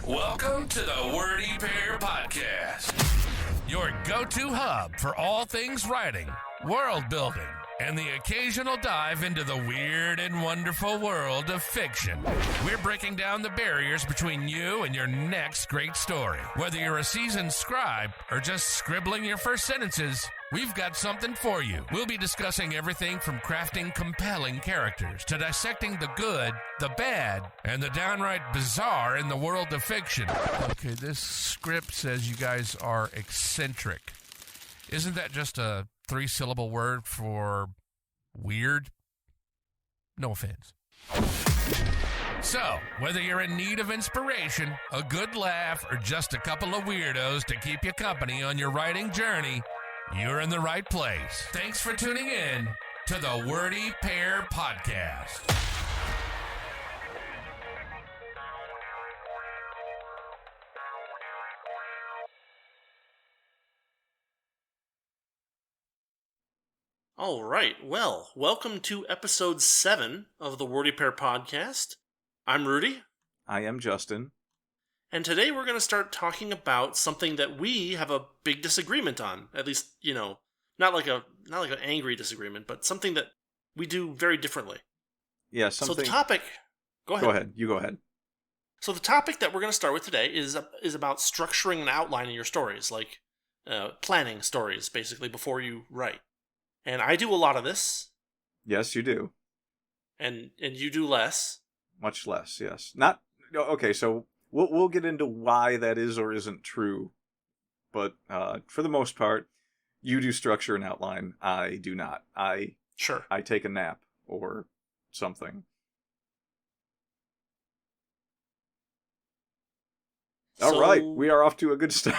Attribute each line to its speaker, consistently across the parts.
Speaker 1: Welcome to the Wordy Podcast, your go-to hub for all things writing, world building, and the occasional dive into the weird and wonderful world of fiction. We're breaking down the barriers between you and your next great story. Whether you're a seasoned scribe or just scribbling your first sentences, we've got something for you. We'll be discussing everything from crafting compelling characters to dissecting the good, the bad, and the downright bizarre in the world of fiction. Okay, this script says you guys are eccentric. Isn't that just a 3-syllable word for weird? No offense. So, whether you're in need of inspiration, a good laugh, or just a couple of weirdos to keep you company on your writing journey, you're in the right place. Thanks for tuning in to the Wordy Pair Podcast.
Speaker 2: All right, well, welcome to episode 7 of the Wordy Pair Podcast. I'm Rudy.
Speaker 3: I am Justin.
Speaker 2: And today we're going to start talking about something that we have a big disagreement on. At least, not like an angry disagreement, but something that we do very differently.
Speaker 3: Yeah, something...
Speaker 2: So the topic... Go ahead.
Speaker 3: Go ahead. You go ahead.
Speaker 2: So the topic that we're going to start with today is about structuring and outlining your stories, like planning stories, basically, before you write. And I do a lot of this.
Speaker 3: Yes, you do.
Speaker 2: And you do less.
Speaker 3: Much less, yes. Not... Okay, so... We'll get into why that is or isn't true, but for the most part, you do structure and outline. I do not. I take a nap or something. All right, we are off to a good start.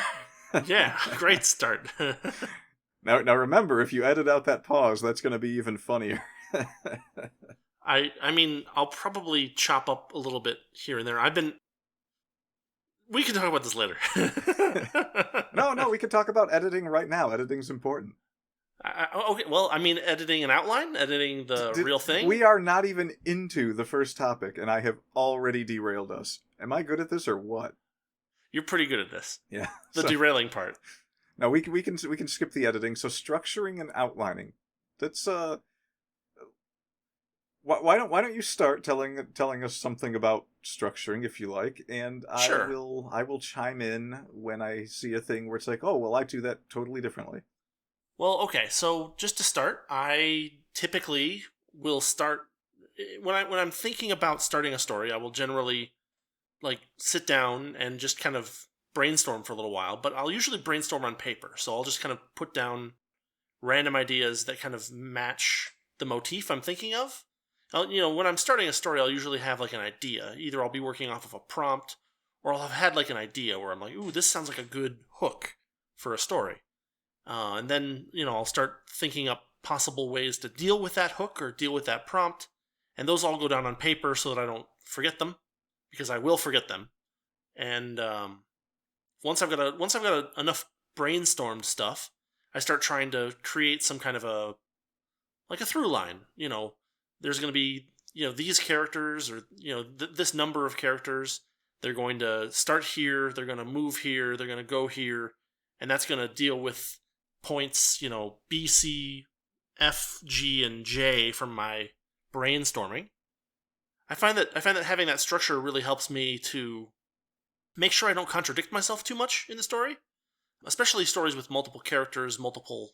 Speaker 2: Yeah, great start.
Speaker 3: Now remember, if you edit out that pause, that's going to be even funnier.
Speaker 2: I mean, I'll probably chop up a little bit here and there. We can talk about this later.
Speaker 3: No, we can talk about editing right now. Editing's important.
Speaker 2: Okay, well, I mean, editing an outline? Editing the real thing?
Speaker 3: We are not even into the first topic, and I have already derailed us. Am I good at this or what? You're
Speaker 2: pretty good at this.
Speaker 3: Yeah.
Speaker 2: The derailing part.
Speaker 3: No, we can skip the editing. So structuring and outlining. That's Why don't you start telling us something about structuring, if you like, and
Speaker 2: Sure.
Speaker 3: I will chime in when I see a thing where it's like, oh, well, I do that totally differently.
Speaker 2: Well, okay, so just to start, I typically will start when I'm thinking about starting a story. I will generally sit down and just kind of brainstorm for a little while, but I'll usually brainstorm on paper. So I'll just kind of put down random ideas that kind of match the motif I'm thinking of. When I'm starting a story, I'll usually have an idea. Either I'll be working off of a prompt, or I'll have had an idea where I'm like, ooh, this sounds like a good hook for a story. And then, I'll start thinking up possible ways to deal with that hook or deal with that prompt. And those all go down on paper so that I don't forget them, because I will forget them. And once I've got enough brainstormed stuff, I start trying to create some kind of a through line, There's going to be, these characters or, this number of characters. They're going to start here. They're going to move here. They're going to go here. And that's going to deal with points, B, C, F, G, and J from my brainstorming. I find that having that structure really helps me to make sure I don't contradict myself too much in the story. Especially stories with multiple characters, multiple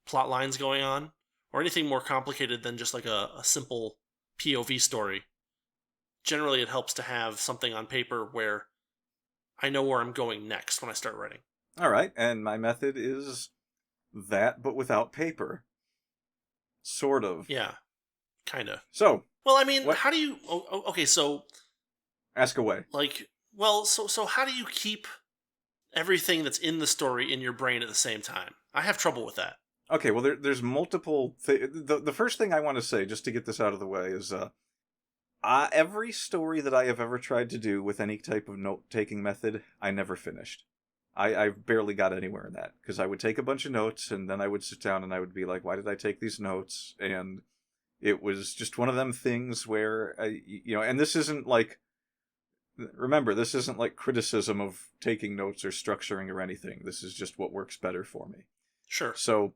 Speaker 2: plot lines going on. Or anything more complicated than just a simple POV story. Generally, it helps to have something on paper where I know where I'm going next when I start writing.
Speaker 3: All right, and my method is that, but without paper. Sort of.
Speaker 2: Yeah, kind of.
Speaker 3: So.
Speaker 2: Well, I mean,
Speaker 3: what?
Speaker 2: How do you... okay, so...
Speaker 3: Ask away.
Speaker 2: So how do you keep everything that's in the story in your brain at the same time? I have trouble with that.
Speaker 3: Okay, well, there's multiple... The first thing I want to say, just to get this out of the way, is every story that I have ever tried to do with any type of note-taking method, I never finished. I barely got anywhere in that, because I would take a bunch of notes, and then I would sit down and I would be like, why did I take these notes? And it was just one of them things where, and this isn't remember, this isn't like criticism of taking notes or structuring or anything. This is just what works better for me.
Speaker 2: Sure.
Speaker 3: So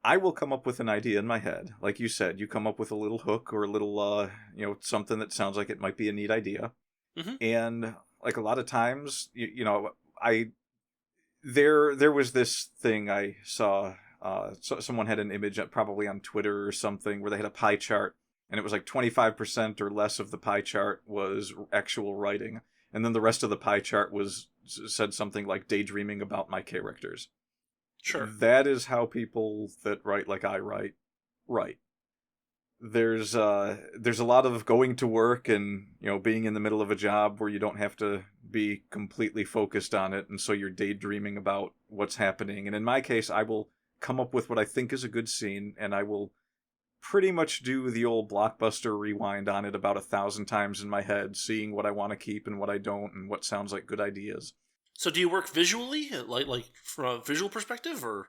Speaker 3: I will come up with an idea in my head. Like you said, you come up with a little hook or a little, something that sounds like it might be a neat idea.
Speaker 2: Mm-hmm.
Speaker 3: And like a lot of times, there was this thing I saw. Someone had an image probably on Twitter or something where they had a pie chart, and it was like 25% or less of the pie chart was actual writing, and then the rest of the pie chart said something like daydreaming about my characters.
Speaker 2: Sure.
Speaker 3: That is how people that write like I write. There's a lot of going to work and being in the middle of a job where you don't have to be completely focused on it, and so you're daydreaming about what's happening. And in my case, I will come up with what I think is a good scene, and I will pretty much do the old Blockbuster rewind on it about 1,000 times in my head, seeing what I want to keep and what I don't, and what sounds like good ideas.
Speaker 2: So do you work visually, like from a visual perspective, or?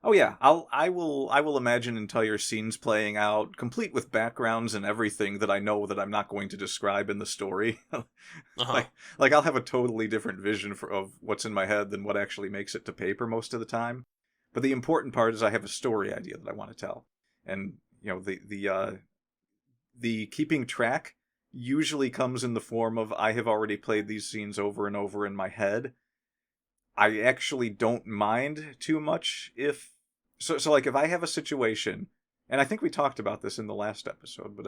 Speaker 3: Oh yeah, I will imagine entire scenes playing out, complete with backgrounds and everything that I know that I'm not going to describe in the story.
Speaker 2: Uh-huh.
Speaker 3: like I'll have a totally different vision of what's in my head than what actually makes it to paper most of the time. But the important part is I have a story idea that I want to tell, and the keeping track usually comes in the form of I have already played these scenes over and over in my head. I actually don't mind too much if if I have a situation, and I think we talked about this in the last episode, but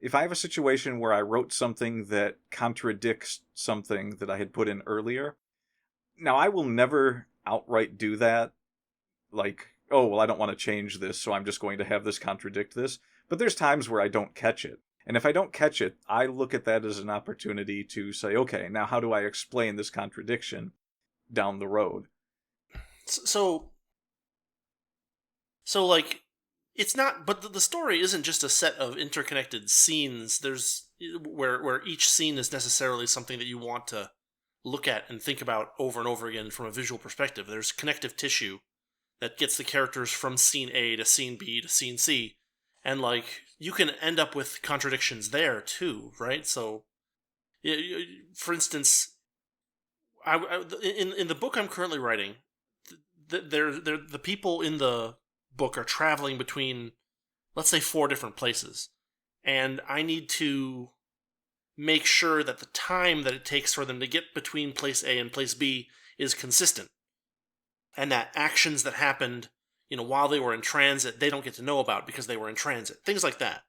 Speaker 3: if I have a situation where I wrote something that contradicts something that I had put in earlier, now I will never outright do that. Like, oh, well, I don't want to change this, so I'm just going to have this contradict this. But there's times where I don't catch it. And if I don't catch it, I look at that as an opportunity to say, okay, now how do I explain this contradiction down the road?
Speaker 2: So like, it's not, but the story isn't just a set of interconnected scenes. There's where each scene is necessarily something that you want to look at and think about over and over again from a visual perspective. There's connective tissue that gets the characters from scene A to scene B to scene C, and like you can end up with contradictions there too, right? So, for instance, in the book I'm currently writing, the people in the book are traveling between, let's say, 4 different places, and I need to make sure that the time that it takes for them to get between place A and place B is consistent, and that actions that happened, while they were in transit, they don't get to know about because they were in transit. Things like that.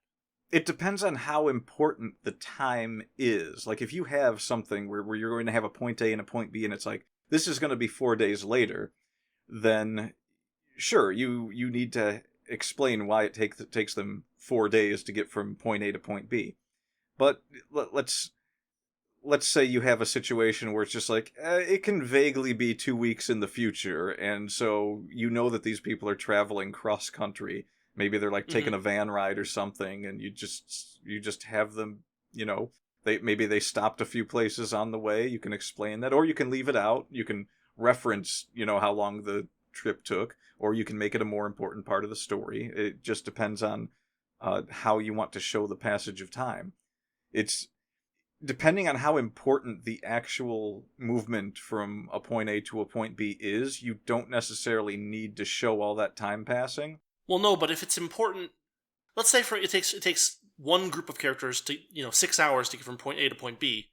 Speaker 3: It depends on how important the time is. Like, if you have something where you're going to have a point A and a point B, and it's like, this is going to be 4 days later, then sure, you need to explain why it takes them 4 days to get from point A to point B. But let's say you have a situation where it's just like, it can vaguely be 2 weeks in the future, and so that these people are traveling cross-country. Maybe they're like taking a van ride or something, and you just have them, maybe they stopped a few places on the way. You can explain that, or you can leave it out. You can reference, how long the trip took, or you can make it a more important part of the story. It just depends on how you want to show the passage of time. It's depending on how important the actual movement from a point A to a point B is, you don't necessarily need to show all that time passing.
Speaker 2: Well, no, but if it's important, let's say it takes one group of characters to 6 hours to get from point A to point B,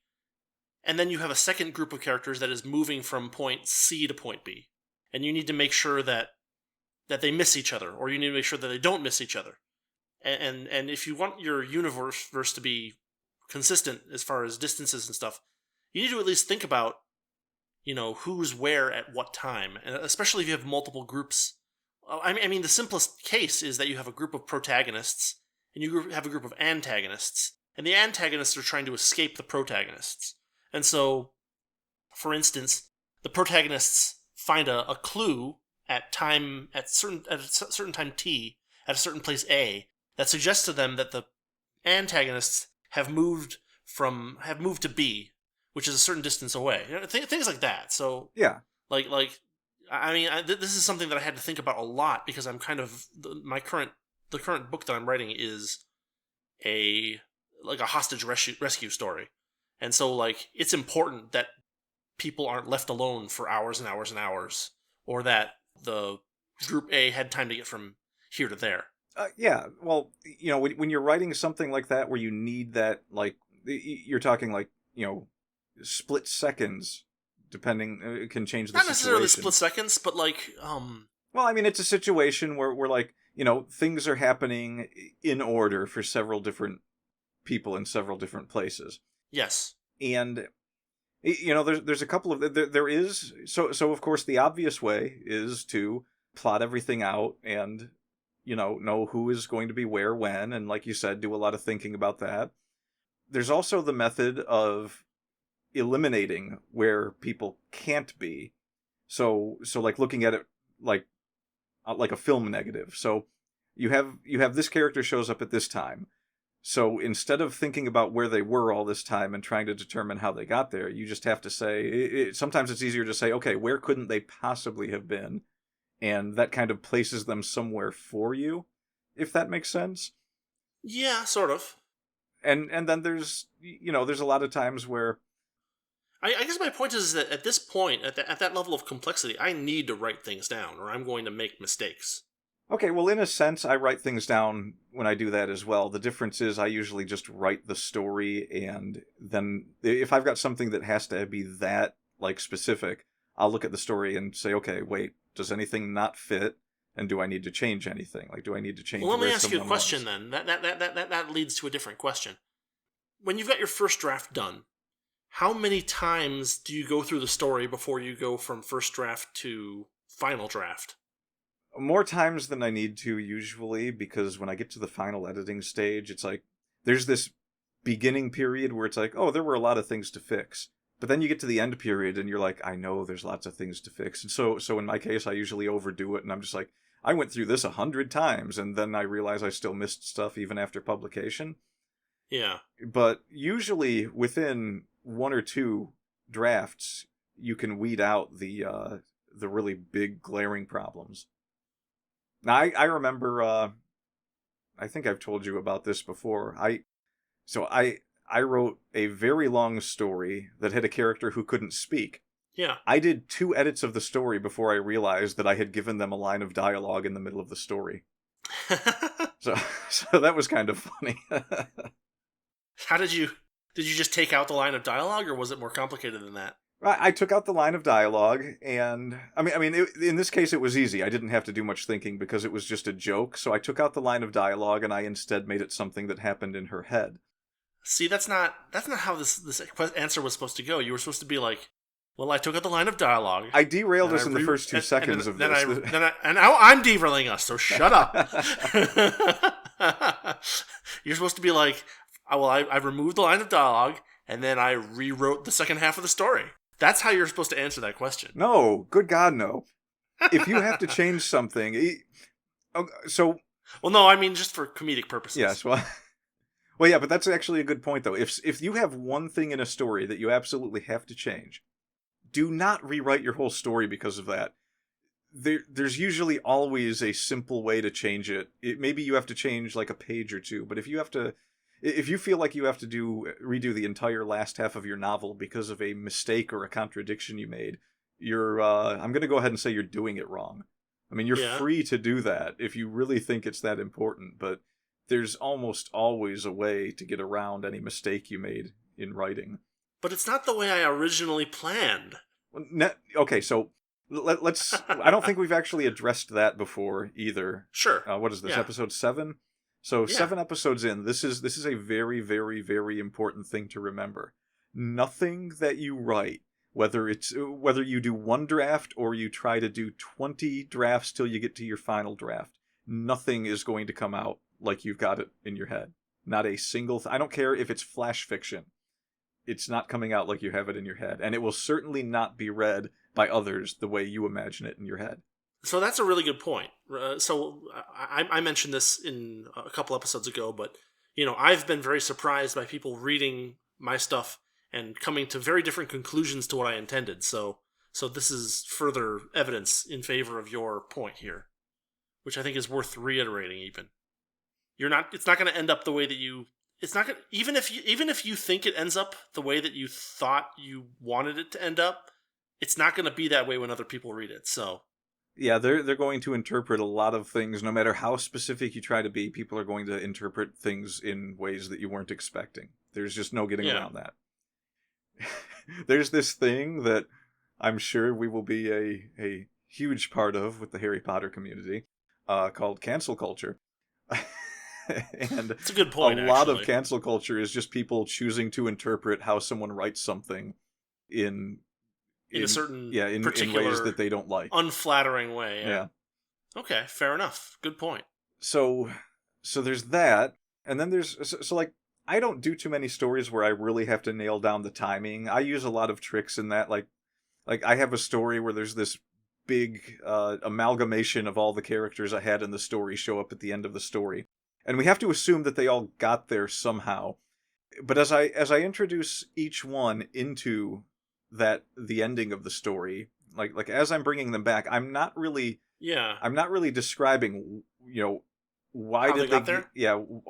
Speaker 2: and then you have a second group of characters that is moving from point C to point B, and you need to make sure that they miss each other, or you need to make sure that they don't miss each other, and if you want your universe to be consistent as far as distances and stuff, you need to at least think about who's where at what time, and especially if you have multiple groups. I mean, the simplest case is that you have a group of protagonists and you have a group of antagonists, and the antagonists are trying to escape the protagonists. And so, for instance, the protagonists find a clue at a certain time T at a certain place A that suggests to them that the antagonists have moved to B, which is a certain distance away. Things like that. So
Speaker 3: yeah,
Speaker 2: this is something that I had to think about a lot because I'm kind of the current book that I'm writing is a hostage rescue story, And so, like, it's important that people aren't left alone for hours and hours and hours, or that the group A had time to get from here to there.
Speaker 3: Yeah, well, when you're writing something like that where you need that, like, you're talking like, split seconds, depending, can change the
Speaker 2: Not
Speaker 3: situation.
Speaker 2: necessarily split seconds, but like,
Speaker 3: Well, I mean, it's a situation where like, things are happening in order for several different people in several different places.
Speaker 2: Yes.
Speaker 3: And, there's a couple of, there is, so of course the obvious way is to plot everything out and, know who is going to be where, when, and like you said, do a lot of thinking about that. There's also the method of eliminating where people can't be. So like looking at it like a film negative. So you have this character shows up at this time. So instead of thinking about where they were all this time and trying to determine how they got there, you just have to say, sometimes it's easier to say, okay, where couldn't they possibly have been? And that kind of places them somewhere for you, if that makes sense.
Speaker 2: Yeah, sort of.
Speaker 3: And then there's a lot of times where
Speaker 2: I guess my point is that at this point, at that level of complexity, I need to write things down, or I'm going to make mistakes.
Speaker 3: Okay, well, in a sense, I write things down when I do that as well. The difference is I usually just write the story, and then if I've got something that has to be that, like, specific, I'll look at the story and say, okay, wait, does anything not fit? And do I need to change anything? Like, do I need to change
Speaker 2: Well, let me
Speaker 3: where
Speaker 2: ask you a
Speaker 3: someone
Speaker 2: question
Speaker 3: was?
Speaker 2: then. That leads to a different question. When you've got your first draft done, how many times do you go through the story before you go from first draft to final draft?
Speaker 3: More times than I need to, usually, because when I get to the final editing stage, it's like, there's this beginning period where it's like, oh, there were a lot of things to fix. But then you get to the end period and you're like, I know there's lots of things to fix. And so in my case, I usually overdo it, and I'm just like, I went through this 100 times, and then I realize I still missed stuff even after publication.
Speaker 2: Yeah.
Speaker 3: But usually within one or two drafts, you can weed out the really big glaring problems. Now, I remember, I think I've told you about this before. I wrote a very long story that had a character who couldn't speak.
Speaker 2: Yeah.
Speaker 3: I did 2 edits of the story before I realized that I had given them a line of dialogue in the middle of the story. So that was kind of funny.
Speaker 2: How did you just take out the line of dialogue, or was it more complicated than that?
Speaker 3: I took out the line of dialogue, and in this case it was easy. I didn't have to do much thinking because it was just a joke. So I took out the line of dialogue, and I instead made it something that happened in her head.
Speaker 2: See, that's not how this answer was supposed to go. You were supposed to be like, well, I took out the line of dialogue.
Speaker 3: I derailed us in the first 2 seconds of this.
Speaker 2: And now I'm derailing us, so shut up. You're supposed to be like, I removed the line of dialogue, and then I rewrote the second half of the story. That's how you're supposed to answer that question.
Speaker 3: No, good God, no. If you have to change something, so...
Speaker 2: Well, no, I mean just for comedic purposes.
Speaker 3: Yes, well... Well, yeah, but that's actually a good point, though. If you have one thing in a story that you absolutely have to change, do not rewrite your whole story because of that. There's usually always a simple way to change it. Maybe you have to change like a page or two, but if you feel like you have to redo the entire last half of your novel because of a mistake or a contradiction you made, I'm going to go ahead and say you're doing it wrong. I mean, you're free to do that if you really think it's that important, but there's almost always a way to get around any mistake you made in writing.
Speaker 2: But it's not the way I originally planned.
Speaker 3: Okay, so let's... I don't think we've actually addressed that before either.
Speaker 2: Sure.
Speaker 3: What is this, episode 7? So 7 episodes in, this is a very, very, very important thing to remember. Nothing that you write, whether you do 1 draft or you try to do 20 drafts till you get to your final draft, nothing is going to come out like you've got it in your head. Not a single... I don't care if it's flash fiction. It's not coming out like you have it in your head. And it will certainly not be read by others the way you imagine it in your head.
Speaker 2: So that's a really good point. So I mentioned this in a couple episodes ago, but I've been very surprised by people reading my stuff and coming to very different conclusions to what I intended. So this is further evidence in favor of your point here, which I think is worth reiterating even. It's not going to end up the way that you it's not gonna, even if you think it ends up the way that you thought you wanted it to end up, it's not going to be that way when other people read it. So
Speaker 3: yeah, they're going to interpret a lot of things, no matter how specific you try to be. People are going to interpret things in ways that you weren't expecting. There's just no getting around that. There's this thing that I'm sure we will be a huge part of with the Harry Potter community, called cancel culture. And
Speaker 2: it's a good point.
Speaker 3: A lot of cancel culture is just people choosing to interpret how someone writes something in
Speaker 2: a certain
Speaker 3: in ways that they don't like,
Speaker 2: unflattering way. Yeah. Okay, fair enough. Good point.
Speaker 3: So there's that, and then there's so like, I don't do too many stories where I really have to nail down the timing. I use a lot of tricks in that, like I have a story where there's this big amalgamation of all the characters I had in the story show up at the end of the story. And we have to assume that they all got there somehow. But as I introduce each one into the ending of the story, like as I'm bringing them back, I'm not really describing, why
Speaker 2: how
Speaker 3: did
Speaker 2: they got there?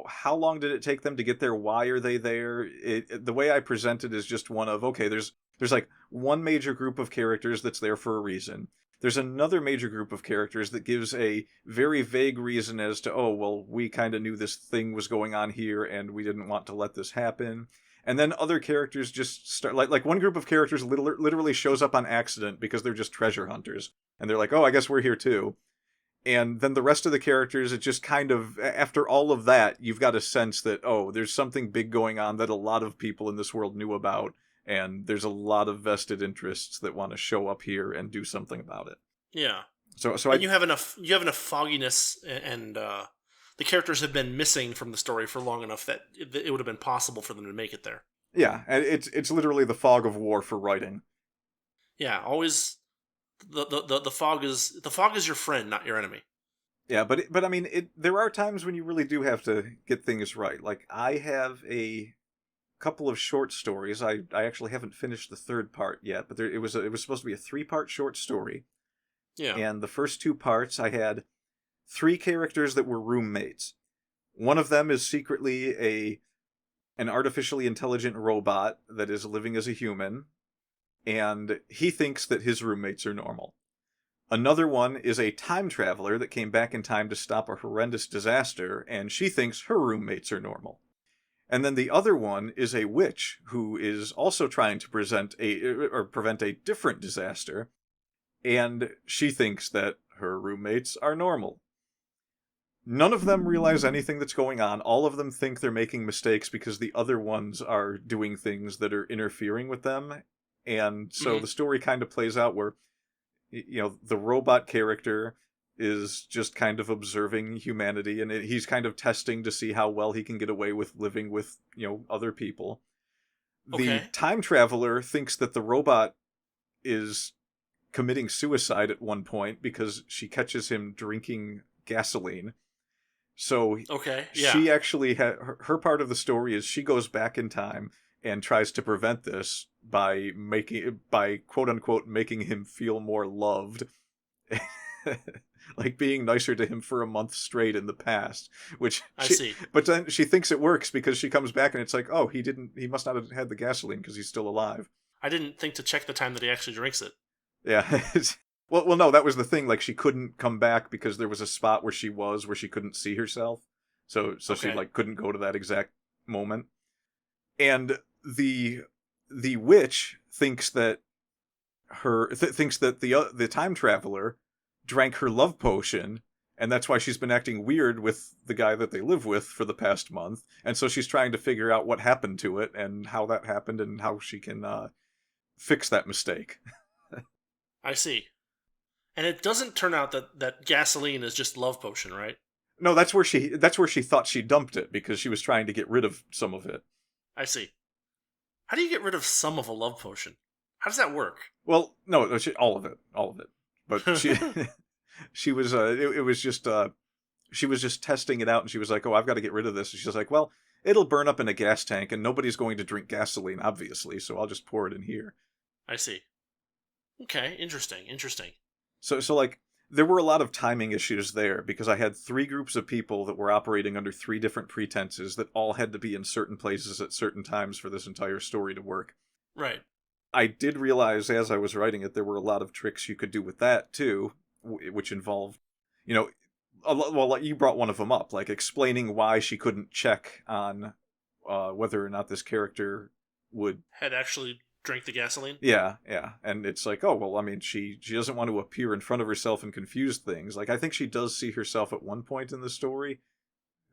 Speaker 3: How long did it take them to get there? Why are they there? The way I present it is just one of, okay, there's like one major group of characters that's there for a reason. There's another major group of characters that gives a very vague reason as to, oh, well, we kind of knew this thing was going on here and we didn't want to let this happen. And then other characters just start, like one group of characters literally shows up on accident because they're just treasure hunters. And they're like, oh, I guess we're here too. And then the rest of the characters, it just kind of, after all of that, you've got a sense that, oh, there's something big going on that a lot of people in this world knew about. And there's a lot of vested interests that want to show up here and do something about it.
Speaker 2: Yeah.
Speaker 3: So
Speaker 2: and you have enough fogginess, and the characters have been missing from the story for long enough that it would have been possible for them to make it there.
Speaker 3: Yeah, and it's literally the fog of war for writing.
Speaker 2: Yeah, always the fog is your friend, not your enemy.
Speaker 3: Yeah, but I mean, there are times when you really do have to get things right. Like, I have a couple of short stories. I actually haven't finished the third part yet, but it was supposed to be a 3-part short story.
Speaker 2: Yeah.
Speaker 3: And the first 2 parts, I had 3 characters that were roommates. One of them is secretly an artificially intelligent robot that is living as a human, and he thinks that his roommates are normal. Another one is a time traveler that came back in time to stop a horrendous disaster, and she thinks her roommates are normal. And then the other one is a witch who is also trying to prevent a different disaster, and she thinks that her roommates are normal. None of them realize anything that's going on. All of them think they're making mistakes because the other ones are doing things that are interfering with them. And so the story kind of plays out where, the robot character is just kind of observing humanity, and he's kind of testing to see how well he can get away with living with, other people. The time traveler thinks that the robot is committing suicide at one point because she catches him drinking gasoline. So she actually her part of the story is she goes back in time and tries to prevent this by quote unquote making him feel more loved. Like being nicer to him for a month straight in the past, which
Speaker 2: I see.
Speaker 3: But then she thinks it works because she comes back and it's like, oh, he must not have had the gasoline because he's still alive.
Speaker 2: I didn't think to check the time that he actually drinks it.
Speaker 3: Yeah. Well, no, that was the thing. Like, she couldn't come back because there was a spot where she couldn't see herself. So she couldn't go to that exact moment. And the witch thinks that the time traveler drank her love potion, and that's why she's been acting weird with the guy that they live with for the past month. And so she's trying to figure out what happened to it and how that happened and how she can fix that mistake.
Speaker 2: I see. And it doesn't turn out that gasoline is just love potion, right?
Speaker 3: No, that's where she thought she dumped it because she was trying to get rid of some of it.
Speaker 2: I see. How do you get rid of some of a love potion? How does that work?
Speaker 3: Well, no, all of it. But she was she was just testing it out, and she was like, "Oh, I've got to get rid of this." And she's like, "Well, it'll burn up in a gas tank, and nobody's going to drink gasoline, obviously, so I'll just pour it in here."
Speaker 2: I see. Okay, interesting.
Speaker 3: So like there were a lot of timing issues there because I had 3 groups of people that were operating under 3 different pretenses that all had to be in certain places at certain times for this entire story to work.
Speaker 2: Right.
Speaker 3: I did realize as I was writing it, there were a lot of tricks you could do with that too, which involved, you know, well, you brought one of them up, like explaining why she couldn't check on whether or not this character would
Speaker 2: had actually drank the gasoline.
Speaker 3: Yeah, and it's like, oh well, I mean, she doesn't want to appear in front of herself and confuse things. Like I think she does see herself at one point in the story,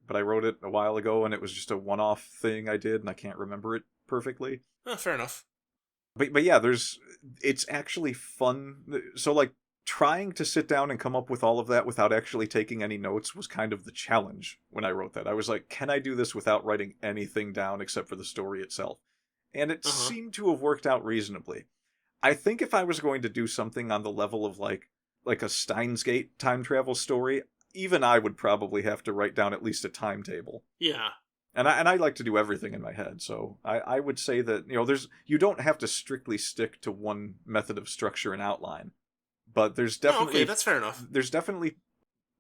Speaker 3: but I wrote it a while ago and it was just a one-off thing I did, and I can't remember it perfectly.
Speaker 2: Fair enough.
Speaker 3: But yeah, it's actually fun. So like trying to sit down and come up with all of that without actually taking any notes was kind of the challenge when I wrote that. I was like, can I do this without writing anything down except for the story itself? And it seemed to have worked out reasonably. I think if I was going to do something on the level of like a Steins Gate time travel story, even I would probably have to write down at least a timetable.
Speaker 2: Yeah.
Speaker 3: And I like to do everything in my head, so I would say that, you don't have to strictly stick to one method of structure and outline. But there's definitely...
Speaker 2: okay, that's fair enough.
Speaker 3: There's definitely,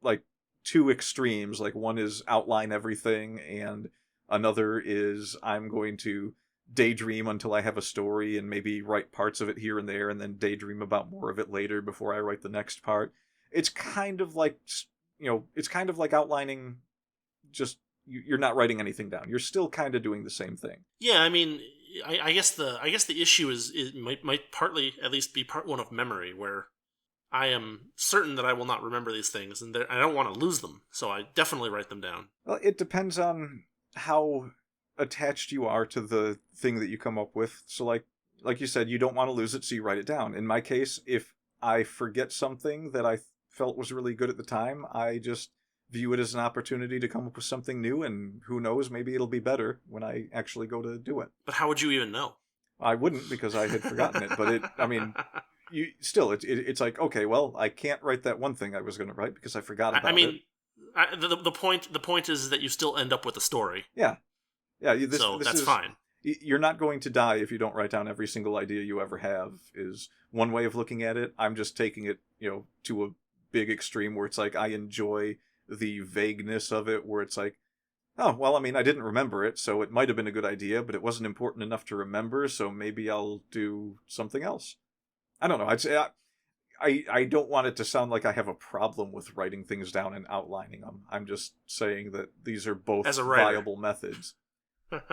Speaker 3: like, 2 extremes. Like, one is outline everything, and another is I'm going to daydream until I have a story and maybe write parts of it here and there and then daydream about more of it later before I write the next part. It's kind of like, outlining just... You're not writing anything down. You're still kind of doing the same thing.
Speaker 2: Yeah, I mean, I guess the issue is it might partly at least be part one of memory, where I am certain that I will not remember these things, and I don't want to lose them, so I definitely write them down.
Speaker 3: Well, it depends on how attached you are to the thing that you come up with. So, like you said, you don't want to lose it, so you write it down. In my case, if I forget something that I felt was really good at the time, I just view it as an opportunity to come up with something new, and who knows, maybe it'll be better when I actually go to do it.
Speaker 2: But how would you even know?
Speaker 3: I wouldn't, because I had forgotten it, but it's like, okay, well, I can't write that one thing I was going to write because I forgot about it.
Speaker 2: The point is that you still end up with a story.
Speaker 3: Yeah.
Speaker 2: So that's fine.
Speaker 3: You're not going to die if you don't write down every single idea you ever have, is one way of looking at it. I'm just taking it, to a big extreme where it's like I enjoy the vagueness of it, where it's like, oh, well, I mean, I didn't remember it, so it might have been a good idea, but it wasn't important enough to remember, so maybe I'll do something else. I don't know. I'd say I don't want it to sound like I have a problem with writing things down and outlining them. I'm just saying that these are both viable methods.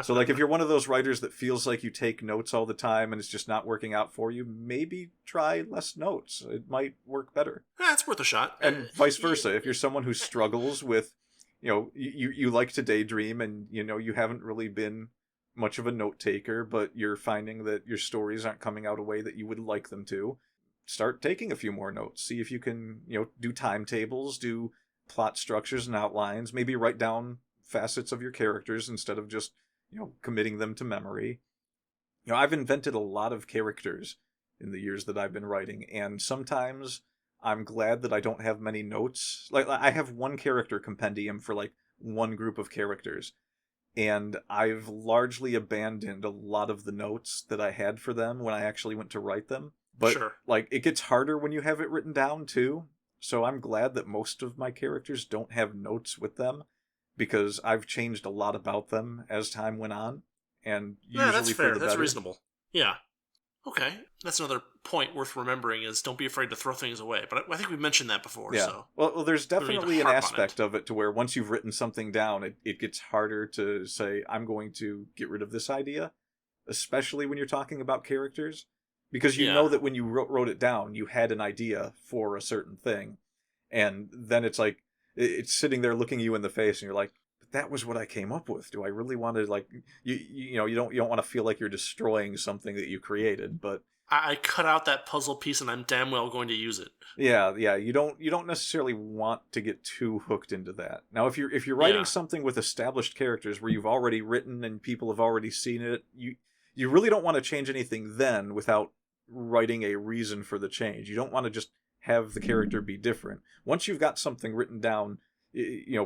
Speaker 3: So, like, if you're one of those writers that feels like you take notes all the time and it's just not working out for you, maybe try less notes. It might work better.
Speaker 2: It's worth a shot.
Speaker 3: And vice versa. If you're someone who struggles with, you like to daydream and, you haven't really been much of a note taker, but you're finding that your stories aren't coming out a way that you would like them to, start taking a few more notes. See if you can, do timetables, do plot structures and outlines, maybe write down facets of your characters instead of just committing them to memory. I've invented a lot of characters in the years that I've been writing, and sometimes I'm glad that I don't have many notes. Like, I have one character compendium for, like, one group of characters, and I've largely abandoned a lot of the notes that I had for them when I actually went to write them. But,
Speaker 2: sure.
Speaker 3: Like, it gets harder when you have it written down, too. So I'm glad that most of my characters don't have notes with them, because I've changed a lot about them as time went on, and usually
Speaker 2: that's fair.
Speaker 3: For the
Speaker 2: that's
Speaker 3: better.
Speaker 2: Reasonable. Yeah. Okay. That's another point worth remembering, is don't be afraid to throw things away. But I think we've mentioned that before.
Speaker 3: Yeah.
Speaker 2: So
Speaker 3: well, there's definitely an aspect of it to where once you've written something down, it gets harder to say, I'm going to get rid of this idea, especially when you're talking about characters, because you know that when you wrote it down, you had an idea for a certain thing, and then it's like, it's sitting there looking you in the face, and you're like, but that was what I came up with. Do I really want to, like, you don't want to feel like you're destroying something that you created, but
Speaker 2: I cut out that puzzle piece, and I'm damn well going to use it.
Speaker 3: Yeah. You don't necessarily want to get too hooked into that. Now, if you're writing something with established characters where you've already written and people have already seen it, you really don't want to change anything then without writing a reason for the change. You don't want to just have the character be different. Once you've got something written down,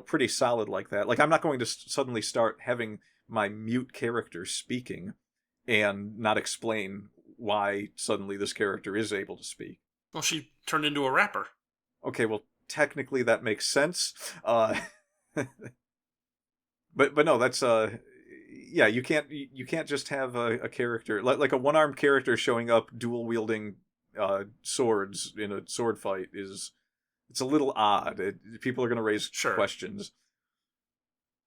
Speaker 3: pretty solid like that. Like, I'm not going to suddenly start having my mute character speaking and not explain why suddenly this character is able to speak.
Speaker 2: Well, she turned into a rapper.
Speaker 3: Okay, well, technically that makes sense. But no, that's yeah, you can't just have a character like a one-armed character showing up dual wielding swords in a sword fight it's a little odd. People are going to raise
Speaker 2: Sure.
Speaker 3: questions.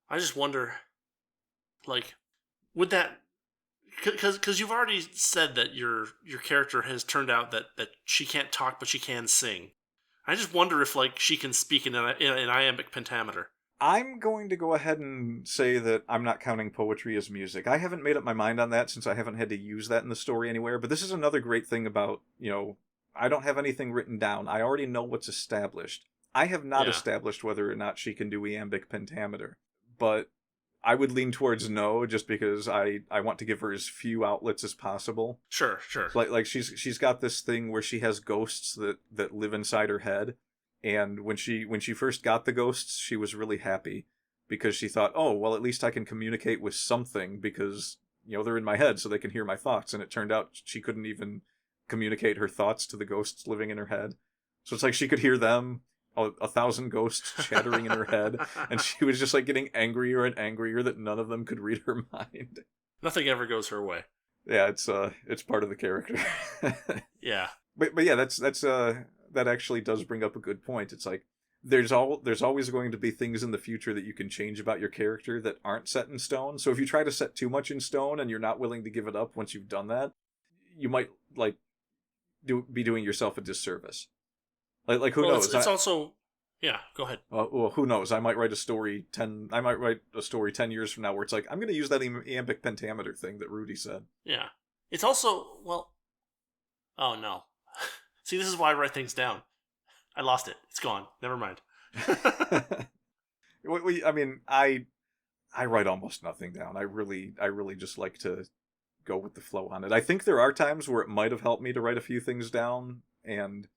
Speaker 2: I just wonder, like, would that... Because you've already said that your character has turned out that she can't talk, but she can sing. I just wonder if, like, she can speak in an iambic pentameter.
Speaker 3: I'm going to go ahead and say that I'm not counting poetry as music. I haven't made up my mind on that since I haven't had to use that in the story anywhere, but this is another great thing about, I don't have anything written down. I already know what's established. I have not established whether or not she can do iambic pentameter, but I would lean towards no, just because I want to give her as few outlets as possible.
Speaker 2: Sure.
Speaker 3: Like she's got this thing where she has ghosts that live inside her head. And when she first got the ghosts, she was really happy because she thought, oh, well, at least I can communicate with something because, they're in my head so they can hear my thoughts. And it turned out she couldn't even communicate her thoughts to the ghosts living in her head. So it's like she could hear them, 1,000 ghosts chattering in her head. And she was just like getting angrier and angrier that none of them could read her mind.
Speaker 2: Nothing ever goes her way.
Speaker 3: Yeah, it's part of the character.
Speaker 2: Yeah.
Speaker 3: But yeah, that's that actually does bring up a good point. It's like there's always going to be things in the future that you can change about your character that aren't set in stone. So if you try to set too much in stone and you're not willing to give it up once you've done that, you might be doing yourself a disservice. Like who knows?
Speaker 2: It's also go ahead.
Speaker 3: Well, who knows? I might write a story 10 years from now where it's like I'm going to use that iambic pentameter thing that Rudy said.
Speaker 2: Yeah. It's also, oh no. See, this is why I write things down. I lost it. It's gone. Never mind.
Speaker 3: I mean, I write almost nothing down. I really just like to go with the flow on it. I think there are times where it might have helped me to write a few things down, and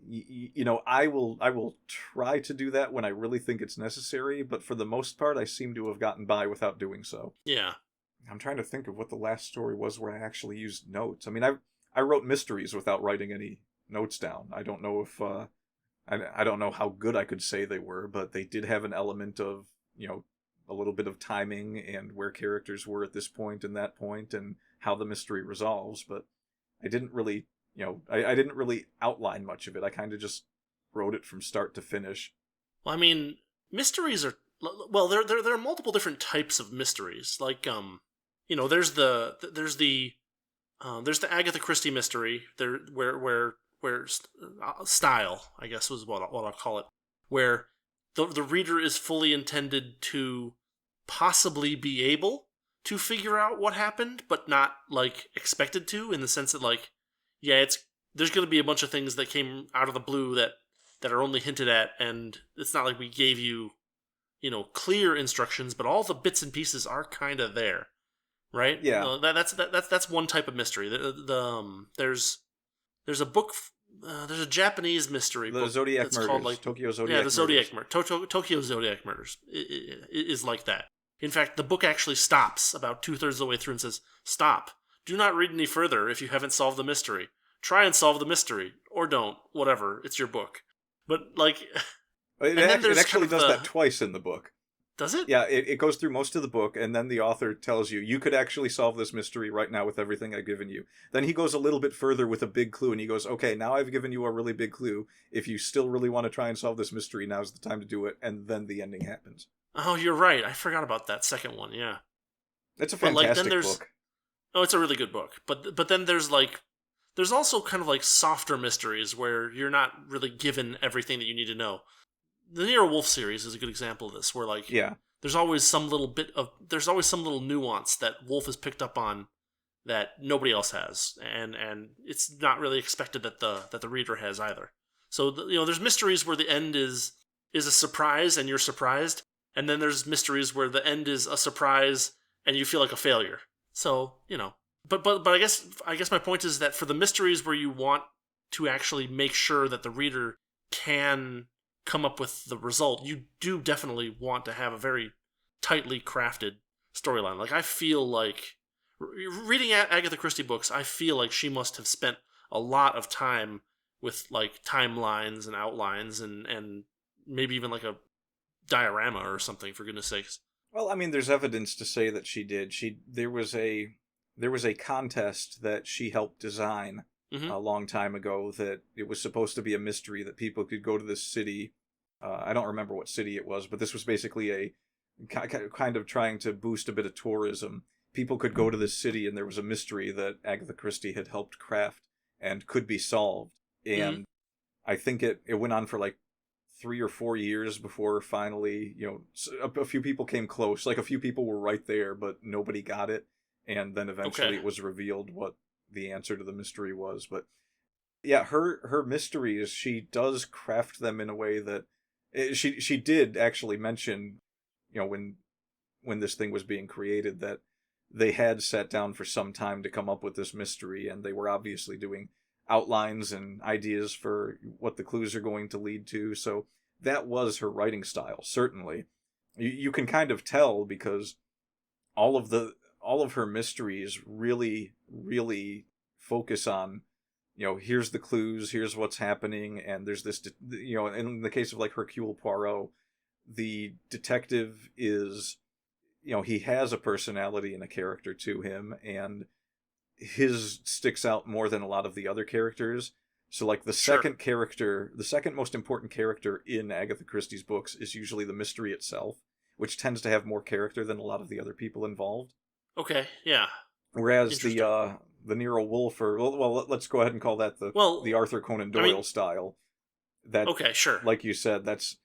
Speaker 3: I will try to do that when I really think it's necessary, but for the most part I seem to have gotten by without doing so.
Speaker 2: Yeah.
Speaker 3: I'm trying to think of what the last story was where I actually used notes. I mean, I wrote mysteries without writing any notes down. I don't know if I don't know how good I could say they were, but they did have an element of, a little bit of timing and where characters were at this point and that point and how the mystery resolves, but I didn't really, I didn't really outline much of it. I kind of just wrote it from start to finish.
Speaker 2: Well, I mean, mysteries are, there are multiple different types of mysteries. Like, there's the Agatha Christie mystery there where style, I guess was what I'll call it, where the reader is fully intended to possibly be able to figure out what happened, but not expected to, in the sense that there's going to be a bunch of things that came out of the blue that are only hinted at, and it's not like we gave you clear instructions, but all the bits and pieces are kind of there. Right?
Speaker 3: Yeah.
Speaker 2: That's one type of mystery. There's a book. There's a Japanese mystery book.
Speaker 3: The Zodiac Murders.
Speaker 2: Called,
Speaker 3: Tokyo Zodiac Murders.
Speaker 2: Yeah, the Zodiac Murders. Tokyo Zodiac Murders is like that. In fact, the book actually stops about 2/3 of the way through and says, "Stop. Do not read any further if you haven't solved the mystery. Try and solve the mystery, or don't. Whatever. It's your book." But
Speaker 3: it actually does that twice in the book.
Speaker 2: Does it?
Speaker 3: Yeah, it goes through most of the book, and then the author tells you could actually solve this mystery right now with everything I've given you. Then he goes a little bit further with a big clue, and he goes, okay, now I've given you a really big clue. If you still really want to try and solve this mystery, now's the time to do it, and then the ending happens.
Speaker 2: Oh, you're right. I forgot about that second one, yeah.
Speaker 3: It's a fantastic book.
Speaker 2: Oh, it's a really good book. But then there's also kind of softer mysteries where you're not really given everything that you need to know. The Nero Wolfe series is a good example of this, where there's always some little nuance that Wolfe has picked up on that nobody else has, and it's not really expected that the reader has either. So there's mysteries where the end is a surprise and you're surprised, and then there's mysteries where the end is a surprise and you feel like a failure. So but I guess my point is that for the mysteries where you want to actually make sure that the reader can come up with the result, you do definitely want to have a very tightly crafted storyline. I feel like reading Agatha Christie books, I feel like she must have spent a lot of time with like timelines and outlines and maybe even like a diorama or something, for goodness sakes.
Speaker 3: Well, I mean, there's evidence to say that she did. There was a contest that she helped design
Speaker 2: Mm-hmm.
Speaker 3: a long time ago that it was supposed to be a mystery that people could go to this city. I don't remember what city it was, but this was basically a kind of trying to boost a bit of tourism. People could go to this city, and there was a mystery that Agatha Christie had helped craft and could be solved. And I think it went on for like 3 or 4 years before finally, a few people came close. Like a few people were right there, but nobody got it. And then eventually it was revealed what the answer to the mystery was. But yeah, her mysteries, she does craft them in a way that she did actually mention, when this thing was being created, that they had sat down for some time to come up with this mystery, and they were obviously doing outlines and ideas for what the clues are going to lead to. So that was her writing style, certainly. You can kind of tell because all of her mysteries really, really focus on, here's the clues, here's what's happening, and there's this, in the case of like Hercule Poirot, the detective is, he has a personality and a character to him, and his sticks out more than a lot of the other characters. So like the second character, the second most important character in Agatha Christie's books is usually the mystery itself, which tends to have more character than a lot of the other people involved.
Speaker 2: Okay, yeah.
Speaker 3: Whereas the Nero Wolfe, let's go ahead and call that the Arthur Conan Doyle style. That,
Speaker 2: okay, sure.
Speaker 3: Like you said, that's,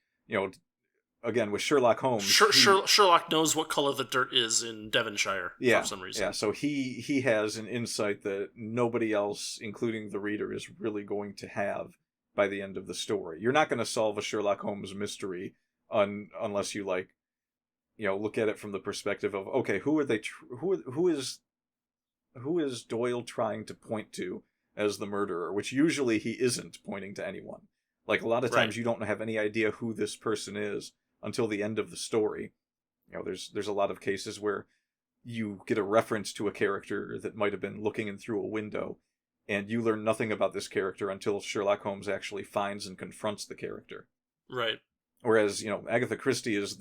Speaker 3: again, with Sherlock Holmes.
Speaker 2: Sherlock knows what color the dirt is in Devonshire for some reason.
Speaker 3: Yeah, so he has an insight that nobody else, including the reader, is really going to have by the end of the story. You're not going to solve a Sherlock Holmes mystery unless you look at it from the perspective of, okay, who is Doyle trying to point to as the murderer, which usually he isn't pointing to anyone. Like a lot of times you don't have any idea who this person is until the end of the story. There's a lot of cases where you get a reference to a character that might have been looking in through a window, and you learn nothing about this character until Sherlock Holmes actually finds and confronts the character.
Speaker 2: Right.
Speaker 3: Whereas, Agatha Christie is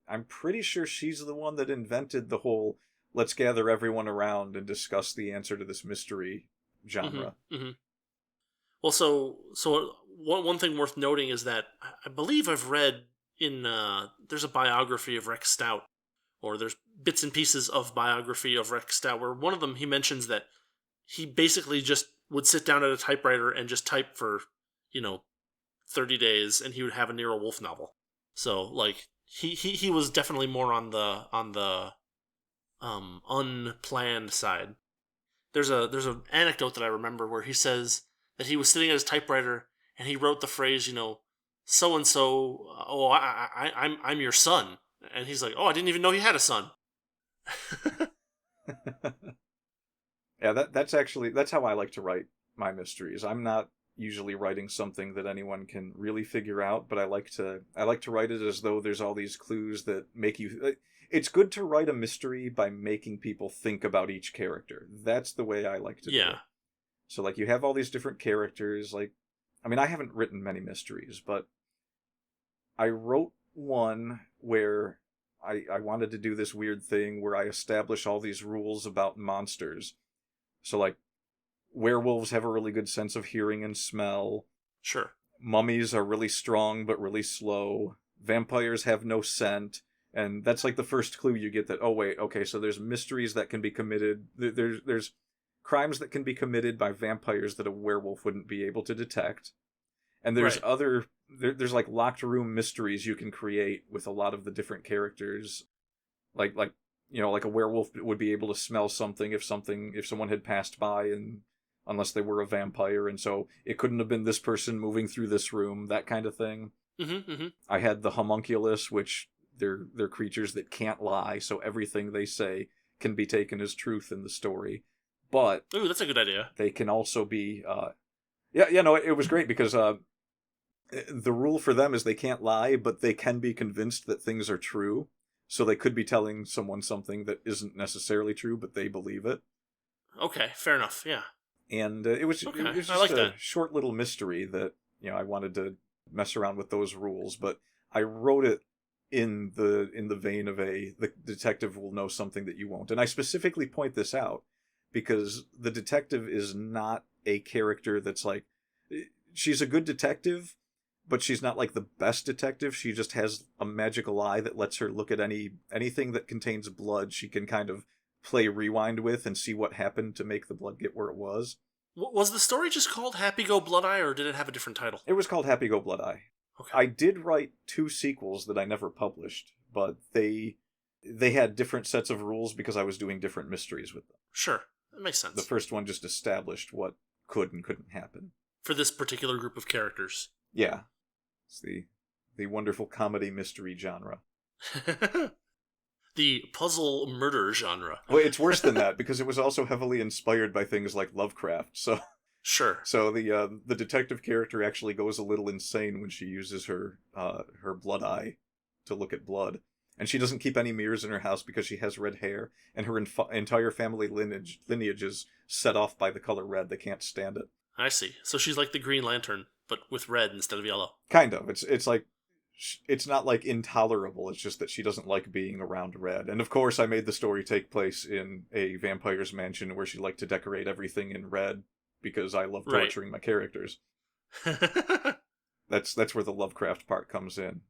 Speaker 3: I'm pretty sure she's the one that invented the whole let's gather everyone around and discuss the answer to this mystery genre.
Speaker 2: Mm-hmm. Mm-hmm. Well, so one thing worth noting is that I believe I've read in there's a biography of Rex Stout, or there's bits and pieces of biography of Rex Stout, where one of them he mentions that he basically just would sit down at a typewriter and just type for 30 days, and he would have a Nero Wolfe novel. So like he was definitely more on the unplanned side. There's an anecdote that I remember where he says that he was sitting at his typewriter and he wrote the phrase, so and so. Oh, I'm your son, and he's like, oh, I didn't even know he had a son.
Speaker 3: Yeah, that's how I like to write my mysteries. I'm not usually writing something that anyone can really figure out, but I like to write it as though there's all these clues that make you. It's good to write a mystery by making people think about each character. That's the way I like to do it. So like you have all these different characters. Like, I mean, I haven't written many mysteries, but I wrote one where I wanted to do this weird thing where I establish all these rules about monsters. So like, werewolves have a really good sense of hearing and smell.
Speaker 2: Sure.
Speaker 3: Mummies are really strong but really slow. Vampires have no scent. And that's like the first clue you get that, oh wait, okay, so there's mysteries that can be committed. There's crimes that can be committed by vampires that a werewolf wouldn't be able to detect. And there's there's like locked room mysteries you can create with a lot of the different characters. Like a werewolf would be able to smell something if someone had passed by, and unless they were a vampire, and so it couldn't have been this person moving through this room, that kind of thing.
Speaker 2: Mm-hmm, mm-hmm.
Speaker 3: I had the homunculus, which they're creatures that can't lie, so everything they say can be taken as truth in the story. But
Speaker 2: ooh, that's a good idea.
Speaker 3: They can also be it was great because the rule for them is they can't lie, but they can be convinced that things are true. So they could be telling someone something that isn't necessarily true, but they believe it.
Speaker 2: Okay, fair enough, yeah.
Speaker 3: And it was
Speaker 2: Okay,
Speaker 3: just
Speaker 2: I like
Speaker 3: a
Speaker 2: that.
Speaker 3: short little mystery that, I wanted to mess around with those rules, but I wrote it in the vein of the detective will know something that you won't. And I specifically point this out because the detective is not a character that's like, she's a good detective, but she's not like the best detective. She just has a magical eye that lets her look at anything that contains blood. She can kind of play rewind with and see what happened to make the blood get where it was.
Speaker 2: Was the story just called Happigo, Bloodeye, or did it have a different title?
Speaker 3: It was called Happigo, Bloodeye.
Speaker 2: Okay.
Speaker 3: I did write 2 sequels that I never published, but they had different sets of rules because I was doing different mysteries with them.
Speaker 2: Sure, that makes sense.
Speaker 3: The first one just established what could and couldn't happen.
Speaker 2: For this particular group of characters.
Speaker 3: Yeah. It's the wonderful comedy mystery genre.
Speaker 2: The puzzle murder genre.
Speaker 3: Well, it's worse than that because it was also heavily inspired by things like Lovecraft. So the detective character actually goes a little insane when she uses her Bloodeye to look at blood, and she doesn't keep any mirrors in her house because she has red hair, and her entire family lineage is set off by the color red. They can't stand it.
Speaker 2: I see. So she's like the Green Lantern, but with red instead of yellow.
Speaker 3: Kind of. It's like, it's not like intolerable, it's just that she doesn't like being around red. And of course I made the story take place in a vampire's mansion where she liked to decorate everything in red because I love torturing my characters. That's where the Lovecraft part comes in.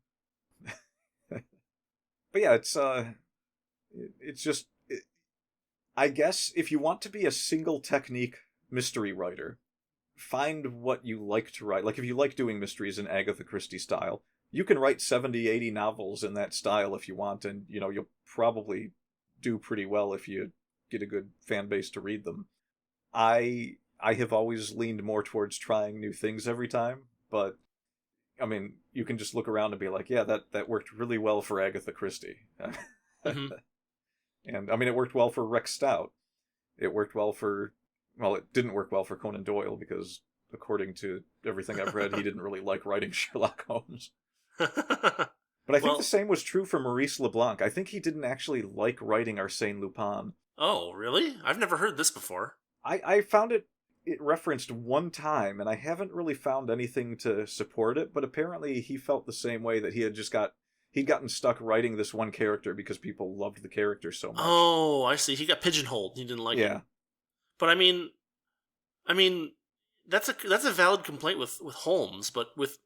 Speaker 3: But yeah, it's just, I guess if you want to be a single technique mystery writer, find what you like to write. Like if you like doing mysteries in Agatha Christie style, you can write 70, 80 novels in that style if you want, and you'll probably do pretty well if you get a good fan base to read them. I have always leaned more towards trying new things every time, but I mean, you can just look around and be like, yeah, that worked really well for Agatha Christie.
Speaker 2: Mm-hmm.
Speaker 3: And I mean, it worked well for Rex Stout. It worked well for, well, it didn't work well for Conan Doyle because according to everything I've read, he didn't really like writing Sherlock Holmes. But I think the same was true for Maurice LeBlanc. I think he didn't actually like writing Arsène Lupin.
Speaker 2: Oh, really? I've never heard this before.
Speaker 3: I found it referenced one time, and I haven't really found anything to support it, but apparently he felt the same way, that he'd gotten stuck writing this one character because people loved the character so much.
Speaker 2: Oh, I see. He got pigeonholed. He didn't like it. But I mean, that's a valid complaint with Holmes, but with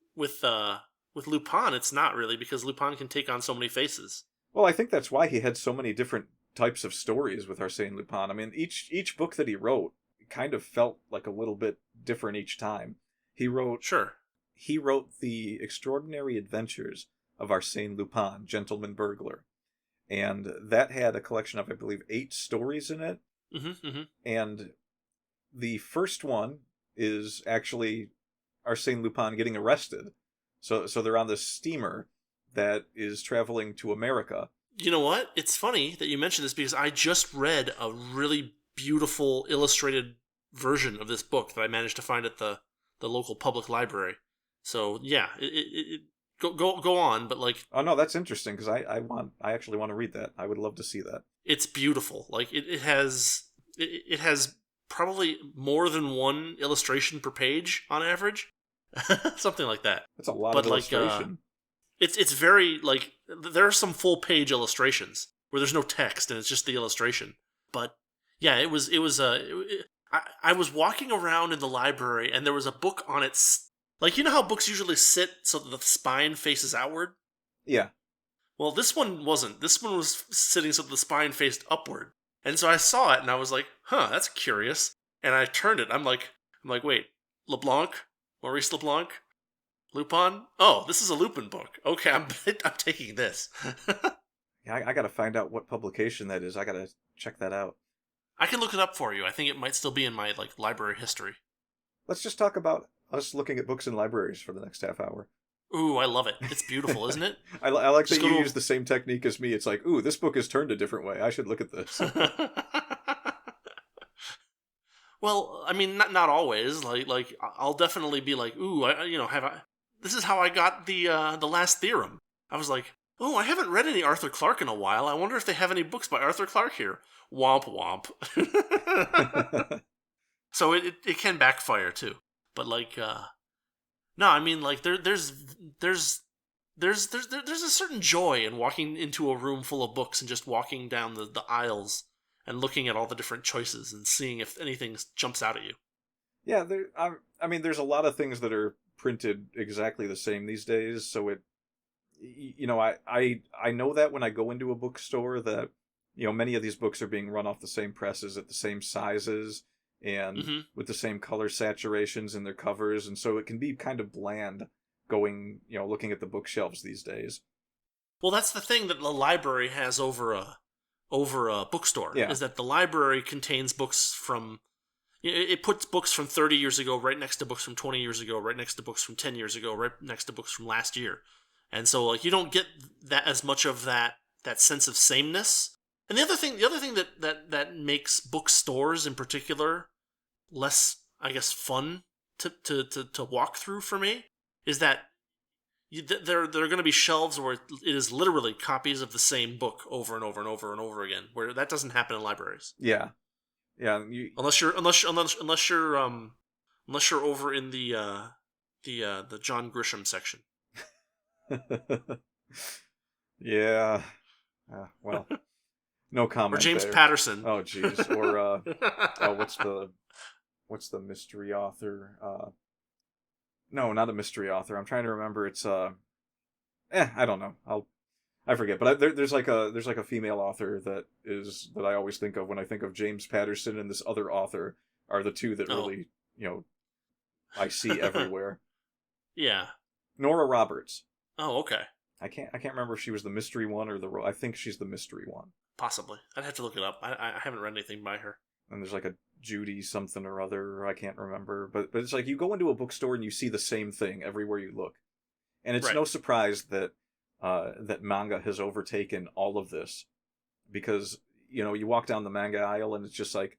Speaker 2: Lupin, it's not really, because Lupin can take on so many faces.
Speaker 3: Well, I think that's why he had so many different types of stories with Arsène Lupin. I mean, each book that he wrote kind of felt like a little bit different each time. He wrote The Extraordinary Adventures of Arsène Lupin, Gentleman Burglar. And that had a collection of, I believe, 8 stories in it.
Speaker 2: Mm-hmm, mm-hmm.
Speaker 3: And the first one is actually Arsène Lupin getting arrested. So they're on this steamer that is traveling to America.
Speaker 2: You know what? It's funny that you mentioned this because I just read a really beautiful illustrated version of this book that I managed to find at the local public library. So yeah, go on, but like.
Speaker 3: Oh no, that's interesting because I actually want to read that. I would love to see that.
Speaker 2: It's beautiful. Like it has probably more than one illustration per page on average. Something like that.
Speaker 3: That's a lot of illustration.
Speaker 2: It's very, like, there are some full page illustrations where there's no text and it's just the illustration. But yeah, I was walking around in the library and there was a book on its, like, you know how books usually sit so that the spine faces outward?
Speaker 3: Yeah.
Speaker 2: Well, this one wasn't. This one was sitting so that the spine faced upward. And so I saw it and I was like, huh, that's curious. And I turned it. I'm like, wait, LeBlanc? Maurice LeBlanc? Lupin? Oh, this is a Lupin book. Okay, I'm taking this.
Speaker 3: Yeah, I gotta find out what publication that is. I gotta check that out.
Speaker 2: I can look it up for you. I think it might still be in my library history.
Speaker 3: Let's just talk about us looking at books in libraries for the next half hour.
Speaker 2: Ooh, I love it. It's beautiful, isn't it?
Speaker 3: I like that you use the same technique as me. It's like, ooh, this book is turned a different way. I should look at this.
Speaker 2: Well, I mean, not always. Like I'll definitely be like, ooh, this is how I got the Last Theorem. I was like, oh, I haven't read any Arthur Clarke in a while. I wonder if they have any books by Arthur Clarke here. Womp womp. So it can backfire too. But like, no, I mean like there's a certain joy in walking into a room full of books and just walking down the aisles and looking at all the different choices and seeing if anything jumps out at you.
Speaker 3: Yeah, I mean, there's a lot of things that are printed exactly the same these days, so I know that when I go into a bookstore that, many of these books are being run off the same presses at the same sizes and with the same color saturations in their covers, and so it can be kind of bland going, looking at the bookshelves these days.
Speaker 2: Well, that's the thing that the library has over a bookstore,
Speaker 3: Yeah.
Speaker 2: is that the library contains books from... It puts books from 30 years ago right next to books from 20 years ago, right next to books from 10 years ago, right next to books from last year. And so like you don't get that as much of that sense of sameness. And the other thing that makes bookstores in particular less, I guess, fun to walk through for me is that there are going to be shelves where it is literally copies of the same book over and over and over and over again, where that doesn't happen in libraries.
Speaker 3: Yeah. Yeah,
Speaker 2: unless you're over in the John Grisham section.
Speaker 3: Yeah. Well, no comment.
Speaker 2: Or James
Speaker 3: there.
Speaker 2: Patterson.
Speaker 3: Oh, jeez. Or what's the mystery author? No, not a mystery author. I'm trying to remember. It's I don't know. I forget, but there's like a female author that I always think of when I think of James Patterson, and this other author are the two that really, I see everywhere.
Speaker 2: Yeah.
Speaker 3: Nora Roberts.
Speaker 2: Oh, okay.
Speaker 3: I can't remember if she was the mystery one or I think she's the mystery one.
Speaker 2: Possibly. I'd have to look it up. I haven't read anything by her.
Speaker 3: And there's like a Judy something or other, I can't remember, but it's like you go into a bookstore and you see the same thing everywhere you look. And it's no surprise that that manga has overtaken all of this, because you walk down the manga aisle and it's just like,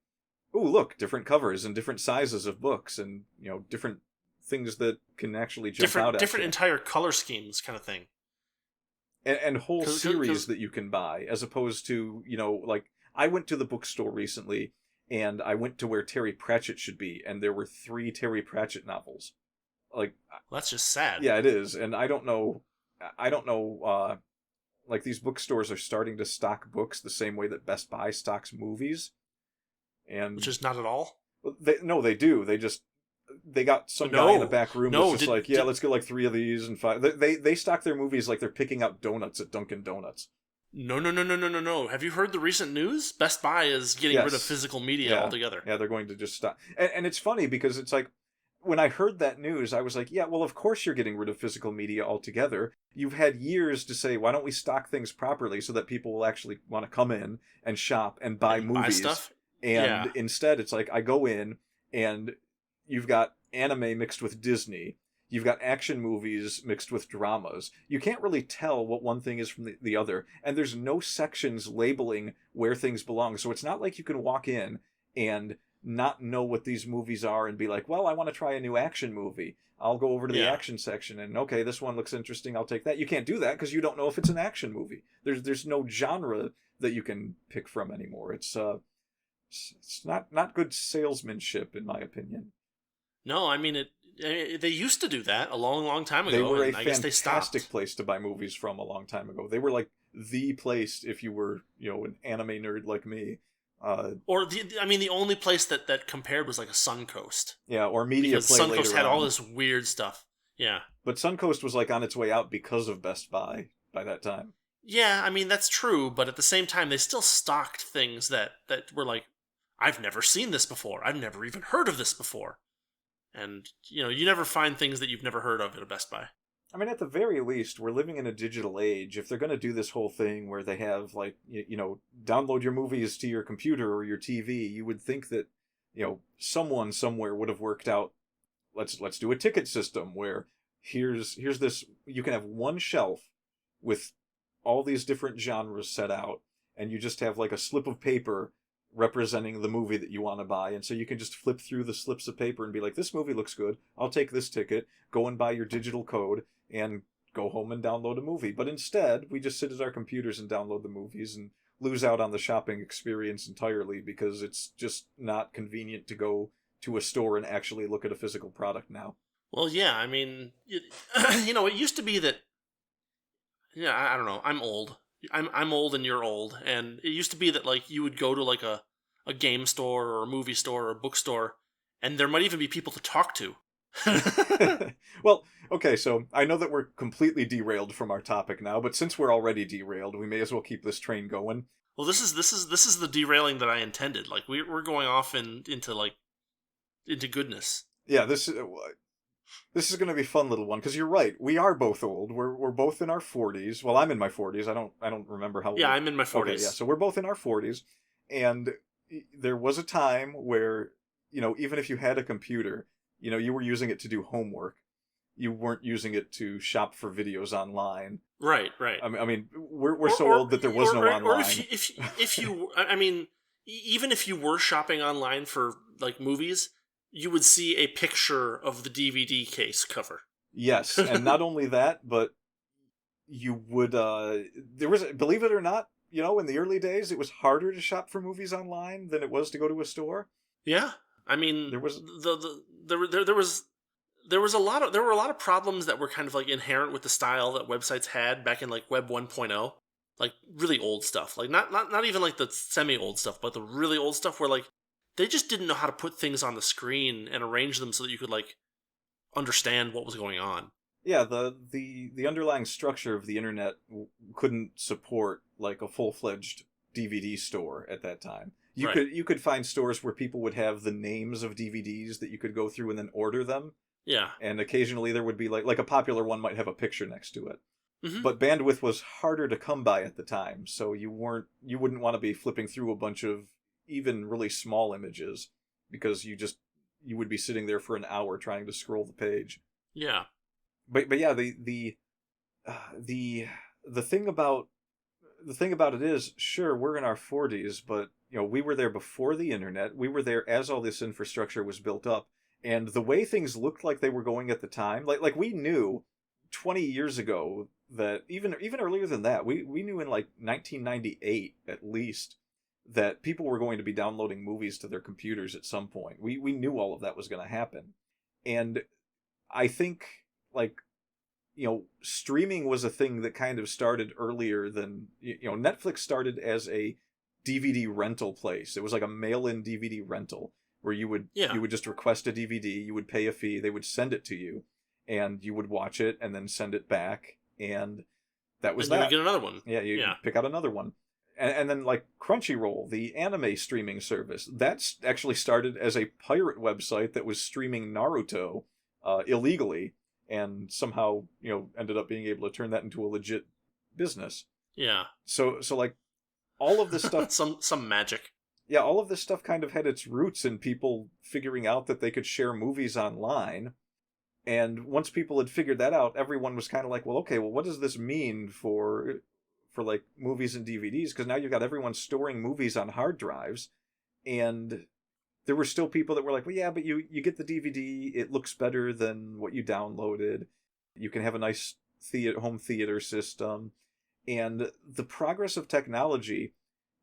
Speaker 3: oh, look, different covers and different sizes of books and different things that can actually jump out at
Speaker 2: different
Speaker 3: you.
Speaker 2: entire color schemes kind of thing,
Speaker 3: and whole series that you can buy, as opposed to like I went to the bookstore recently and I went to where Terry Pratchett should be, and there were 3 Terry Pratchett novels. Like,
Speaker 2: well, that's just sad.
Speaker 3: Yeah, it is, and I don't know. Like, these bookstores are starting to stock books the same way that Best Buy stocks movies, and
Speaker 2: which is not at all.
Speaker 3: They do. They got some guy in the back room that's just let's get like 3 of these and 5. They stock their movies like they're picking out donuts at Dunkin' Donuts.
Speaker 2: No. Have you heard the recent news? Best Buy is getting rid of physical media altogether.
Speaker 3: Yeah, they're going to just stop. And it's funny because it's like, when I heard that news, I was like, yeah, well, of course you're getting rid of physical media altogether. You've had years to say, why don't we stock things properly so that people will actually want to come in and shop and buy movies. Buy
Speaker 2: stuff?
Speaker 3: And instead, it's like, I go in and you've got anime mixed with Disney. You've got action movies mixed with dramas. You can't really tell what one thing is from the other. And there's no sections labeling where things belong. So it's not like you can walk in and not know what these movies are and be like, well, I want to try a new action movie. I'll go over to the action section and, okay, this one looks interesting, I'll take that. You can't do that because you don't know if it's an action movie. There's no genre that you can pick from anymore. It's not good salesmanship, in my opinion.
Speaker 2: No, I mean, they used to do that a long time ago.
Speaker 3: They were a
Speaker 2: I guess they stopped.
Speaker 3: fantastic place to buy movies from a long time ago. They were like the place if you were, an anime nerd like me.
Speaker 2: The only place that compared was like a Suncoast.
Speaker 3: Yeah, or Media Play later on.
Speaker 2: Suncoast had all this weird stuff. Yeah.
Speaker 3: But Suncoast was like on its way out because of Best Buy by that time.
Speaker 2: Yeah, I mean, that's true, but at the same time, they still stocked things that were like, I've never seen this before. I've never even heard of this before. And, you never find things that you've never heard of at a Best Buy.
Speaker 3: I mean, at the very least, we're living in a digital age. If they're going to do this whole thing where they have, like, download your movies to your computer or your TV, you would think that, someone somewhere would have worked out, let's do a ticket system where here's this, you can have one shelf with all these different genres set out, and you just have, like, a slip of paper representing the movie that you want to buy, and so you can just flip through the slips of paper and be like, this movie looks good, I'll take this ticket, go and buy your digital code, and go home and download a movie. But instead, we just sit at our computers and download the movies and lose out on the shopping experience entirely because it's just not convenient to go to a store and actually look at a physical product now.
Speaker 2: Well, yeah, I mean, it used to be that. Yeah, I don't know. I'm old. I'm old and you're old, and it used to be that like you would go to like a game store or a movie store or a bookstore, and there might even be people to talk to.
Speaker 3: Well, okay, so I know that we're completely derailed from our topic now, but since we're already derailed, we may as well keep this train going.
Speaker 2: Well, this is the derailing that I intended. Like we're going off into goodness.
Speaker 3: Yeah, this is going to be a fun little one because you're right. We are both old. We're both in our 40s. Well, I'm in my 40s. I don't remember how old.
Speaker 2: Yeah, I'm in my 40s.
Speaker 3: Okay, yeah, so we're both in our 40s, and there was a time where, even if you had a computer, you were using it to do homework. You weren't using it to shop for videos online.
Speaker 2: Right.
Speaker 3: I mean, we're so old that there was no online.
Speaker 2: Or if you, I mean, even if you were shopping online for like movies, you would see a picture of the DVD case cover.
Speaker 3: Yes, and not only that, but you would. There was, believe it or not, in the early days, it was harder to shop for movies online than it was to go to a store.
Speaker 2: Yeah, I mean, there was a lot of problems that were kind of like inherent with the style that websites had back in like Web 1.0, like really old stuff, like not even like the semi old stuff, but the really old stuff where like they just didn't know how to put things on the screen and arrange them so that you could like understand what was going on.
Speaker 3: Yeah, the underlying structure of the internet couldn't support like a full-fledged DVD store at that time. You could find stores where people would have the names of DVDs that you could go through and then order them.
Speaker 2: Yeah.
Speaker 3: And occasionally there would be like a popular one might have a picture next to it.
Speaker 2: Mm-hmm.
Speaker 3: But bandwidth was harder to come by at the time, so you wouldn't want to be flipping through a bunch of even really small images because you would be sitting there for an hour trying to scroll the page.
Speaker 2: Yeah.
Speaker 3: But yeah, the thing about it is, sure, we're in our 40s, but we were there before the internet. We were there as all this infrastructure was built up, and the way things looked like they were going at the time, like we knew 20 years ago that even earlier than that, we knew in like 1998 at least that people were going to be downloading movies to their computers at some point. We knew all of that was going to happen. And I think, streaming was a thing that kind of started earlier than, Netflix started as a DVD rental place. It was like a mail-in DVD rental where you would just request a DVD, you would pay a fee, they would send it to you, and you would watch it and then send it back, and that was that.
Speaker 2: You would get another one.
Speaker 3: Yeah, you pick out another one. And then, like, Crunchyroll, the anime streaming service, that's actually started as a pirate website that was streaming Naruto illegally, and somehow, ended up being able to turn that into a legit business.
Speaker 2: Yeah.
Speaker 3: So like, all of this stuff...
Speaker 2: some magic.
Speaker 3: Yeah, all of this stuff kind of had its roots in people figuring out that they could share movies online. And once people had figured that out, everyone was kind of like, well, okay, well, what does this mean for like movies and DVDs? Because now you've got everyone storing movies on hard drives, and there were still people that were like, well, yeah, but you get the DVD, it looks better than what you downloaded, you can have a nice home theater system, and the progress of technology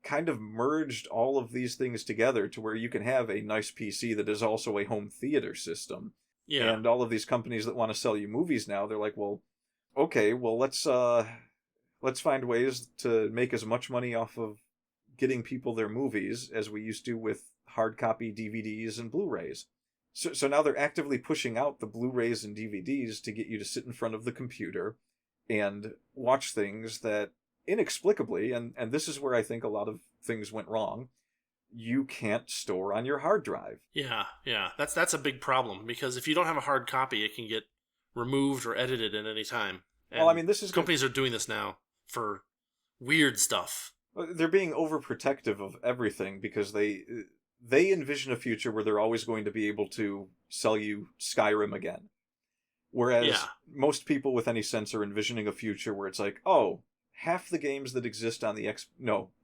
Speaker 3: kind of merged all of these things together to where you can have a nice PC that is also a home theater system.
Speaker 2: Yeah.
Speaker 3: And all of these companies that want to sell you movies now, they're like, well, okay, well, let's find ways to make as much money off of getting people their movies as we used to with hard copy DVDs and Blu-rays. So now they're actively pushing out the Blu-rays and DVDs to get you to sit in front of the computer and watch things that inexplicably, and this is where I think a lot of things went wrong, you can't store on your hard drive.
Speaker 2: Yeah. That's a big problem, because if you don't have a hard copy, it can get removed or edited at any time. And
Speaker 3: well, I mean,
Speaker 2: companies are doing this now for weird stuff.
Speaker 3: They're being overprotective of everything because they envision a future where they're always going to be able to sell you Skyrim again. Whereas most people with any sense are envisioning a future where it's like, oh, half the games that exist on the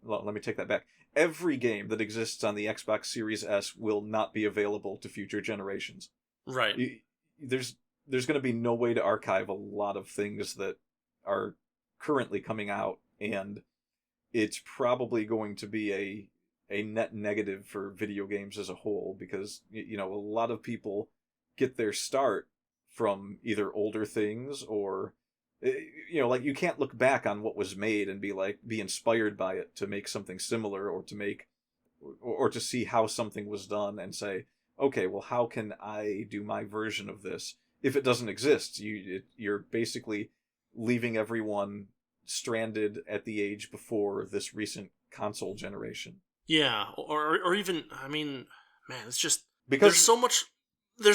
Speaker 3: let me take that back. Every game that exists on the Xbox Series S will not be available to future generations.
Speaker 2: Right.
Speaker 3: There's going to be no way to archive a lot of things that are currently coming out, and it's probably going to be a net negative for video games as a whole, because a lot of people get their start from either older things or like you can't look back on what was made and be inspired by it to make something similar, or to make or to see how something was done and say, okay, well, how can I do my version of this? If it doesn't exist, you're basically leaving everyone stranded at the age before this recent console generation.
Speaker 2: Yeah, or even, I mean, man, it's just
Speaker 3: Because
Speaker 2: there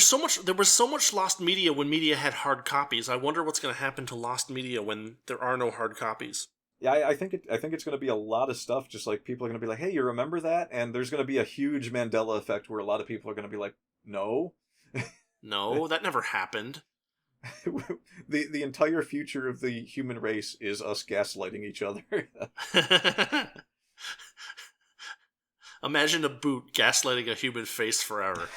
Speaker 2: was so much lost media when media had hard copies. I wonder what's going to happen to lost media when there are no hard copies.
Speaker 3: Yeah, I think it's going to be a lot of stuff. Just like people are going to be like, "Hey, you remember that?" And there's going to be a huge Mandela effect where a lot of people are going to be like, "No,
Speaker 2: no, that never happened."
Speaker 3: the entire future of the human race is us gaslighting each other.
Speaker 2: Imagine a boot gaslighting a human face forever.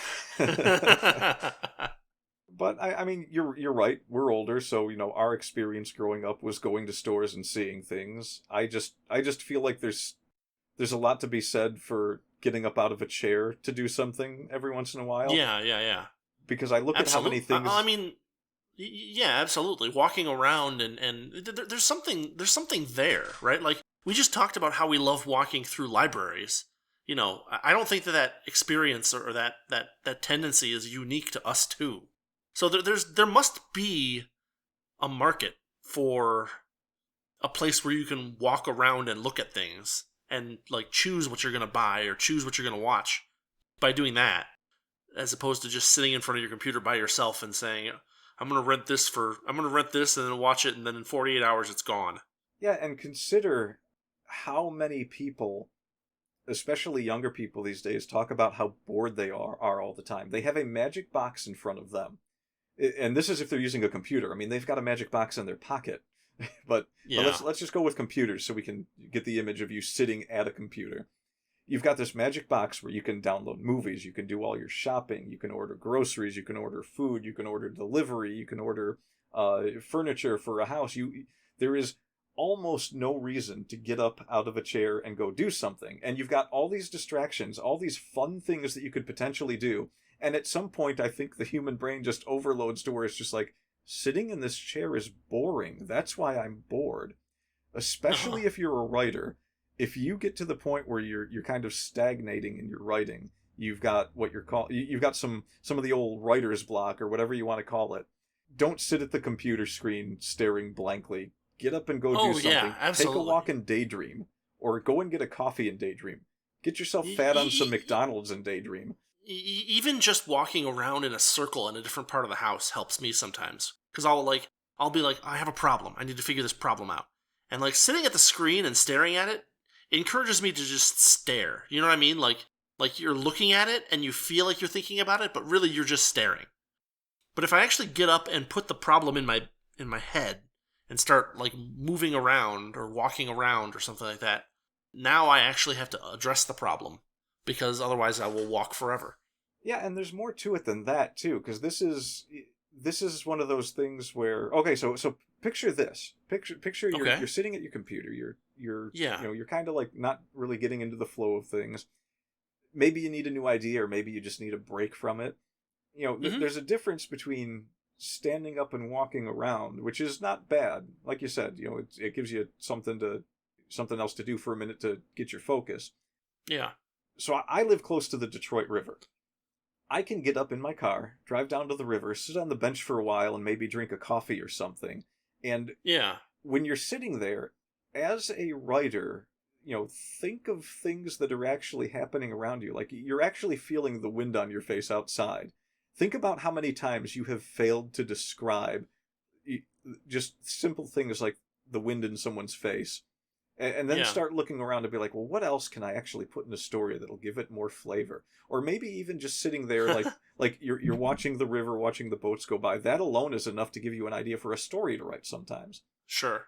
Speaker 3: But I mean, you're right. We're older, so our experience growing up was going to stores and seeing things. I just feel like there's a lot to be said for getting up out of a chair to do something every once in a while.
Speaker 2: Yeah.
Speaker 3: Because I look at how many things.
Speaker 2: I mean, yeah, absolutely. Walking around and there's something there, right? Like we just talked about how we love walking through libraries. I don't think that experience or that tendency is unique to us too. So there must be a market for a place where you can walk around and look at things and like choose what you're going to buy or choose what you're going to watch by doing that, as opposed to just sitting in front of your computer by yourself and saying, I'm going to rent this and then watch it, and then in 48 hours it's gone.
Speaker 3: Yeah, and consider how many people, especially younger people these days, talk about how bored they are all the time. They have a magic box in front of them. And this is if they're using a computer. I mean, they've got a magic box in their pocket. but let's just go with computers so we can get the image of you sitting at a computer. You've got this magic box where you can download movies, you can do all your shopping, you can order groceries, you can order food, you can order delivery, you can order furniture for a house. There is almost no reason to get up out of a chair and go do something. And you've got all these distractions, all these fun things that you could potentially do. And at some point, I think the human brain just overloads to where it's just like, sitting in this chair is boring. That's why I'm bored. Especially if you're a writer. If you get to the point where you're kind of stagnating in your writing, you've got you've got some of the old writer's block or whatever you want to call it. Don't sit at the computer screen staring blankly. Get up and go do something.
Speaker 2: Yeah, absolutely.
Speaker 3: Take a walk and daydream. Or go and get a coffee and daydream. Get yourself fat on some McDonald's and daydream.
Speaker 2: Even just walking around in a circle in a different part of the house helps me sometimes. Because I'll be like, I have a problem. I need to figure this problem out. And like sitting at the screen and staring at it encourages me to just stare. You know what I mean? Like you're looking at it and you feel like you're thinking about it, but really you're just staring. But if I actually get up and put the problem in my head and start like moving around or walking around or something like that, now I actually have to address the problem, because otherwise I will walk forever.
Speaker 3: Yeah, and there's more to it than that too, because this is one of those things where, okay, so picture this. Picture you're sitting at your computer. You're kind of like not really getting into the flow of things. Maybe you need a new idea, or maybe you just need a break from it. There's a difference between standing up and walking around, which is not bad. Like you said, it gives you something else to do for a minute to get your focus.
Speaker 2: Yeah.
Speaker 3: So I live close to the Detroit River. I can get up in my car, drive down to the river, sit on the bench for a while, and maybe drink a coffee or something. And when you're sitting there, as a writer, think of things that are actually happening around you. Like, you're actually feeling the wind on your face outside. Think about how many times you have failed to describe just simple things like the wind in someone's face. And then start looking around and be like, well, what else can I actually put in a story that'll give it more flavor? Or maybe even just sitting there like you're watching the river, watching the boats go by. That alone is enough to give you an idea for a story to write sometimes.
Speaker 2: Sure.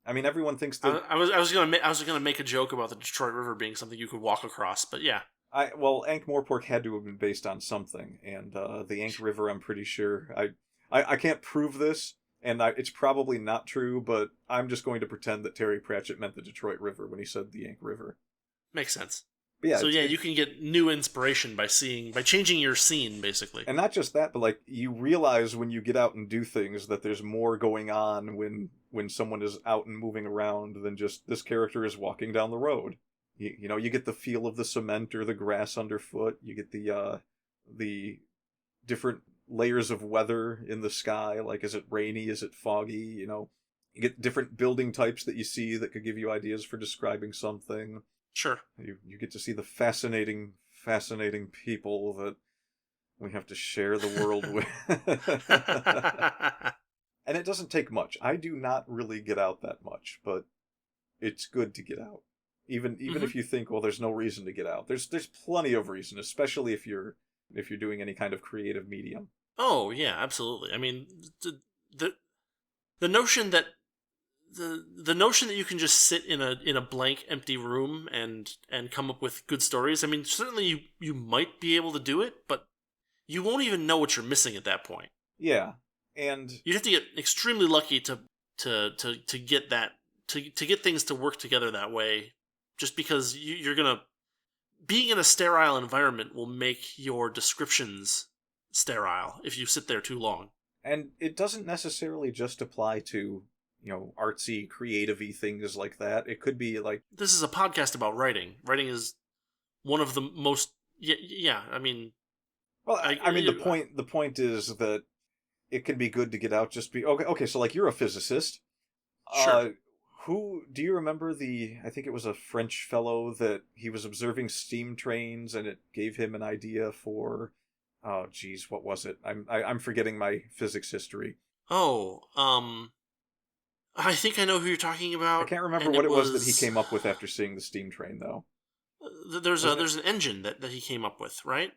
Speaker 3: I mean, everyone thinks that...
Speaker 2: I was gonna make a joke about the Detroit River being something you could walk across, but yeah.
Speaker 3: Ankh-Morpork had to have been based on something, and the Ankh River, I'm pretty sure... I can't prove this, and it's probably not true, but I'm just going to pretend that Terry Pratchett meant the Detroit River when he said the Ankh River.
Speaker 2: Makes sense.
Speaker 3: But yeah,
Speaker 2: so yeah, you can get new inspiration by changing your scene, basically.
Speaker 3: and not just that, but like you realize when you get out and do things that there's more going on when someone is out and moving around than just this character is walking down the road. You know, you get the feel of the cement or the grass underfoot. You get the different layers of weather in the sky. Like, is it rainy? Is it foggy? You know, you get different building types that you see that could give you ideas for describing something.
Speaker 2: Sure.
Speaker 3: You get to see the fascinating people that we have to share the world with. And it doesn't take much. I do not really get out that much, but it's good to get out. Even if you think, well, there's no reason to get out. There's plenty of reason, especially if you're doing any kind of creative medium.
Speaker 2: Oh yeah, absolutely. I mean, the notion that the notion that you can just sit in a blank, empty room and come up with good stories. I mean, certainly you might be able to do it, but you won't even know what you're missing at that point.
Speaker 3: Yeah, and
Speaker 2: you'd have to get extremely lucky to get that to get things to work together that way. Just because you're gonna being in a sterile environment will make your descriptions sterile if you sit there too long.
Speaker 3: And it doesn't necessarily just apply to, you know, artsy, creative-y things like that. It could be like...
Speaker 2: This is a podcast about writing. Writing is one of the most... Yeah, I mean...
Speaker 3: Well, I mean, the point is that it can be good to get out, just be... Okay, so like you're a physicist.
Speaker 2: Sure.
Speaker 3: Who... Do you remember I think it was a French fellow that he was observing steam trains and it gave him an idea for... Oh, geez, what was it? I'm forgetting my physics history.
Speaker 2: Oh, I think I know who you're talking about.
Speaker 3: I can't remember what it was that he came up with after seeing the steam train, though.
Speaker 2: There's an engine that he came up with, right?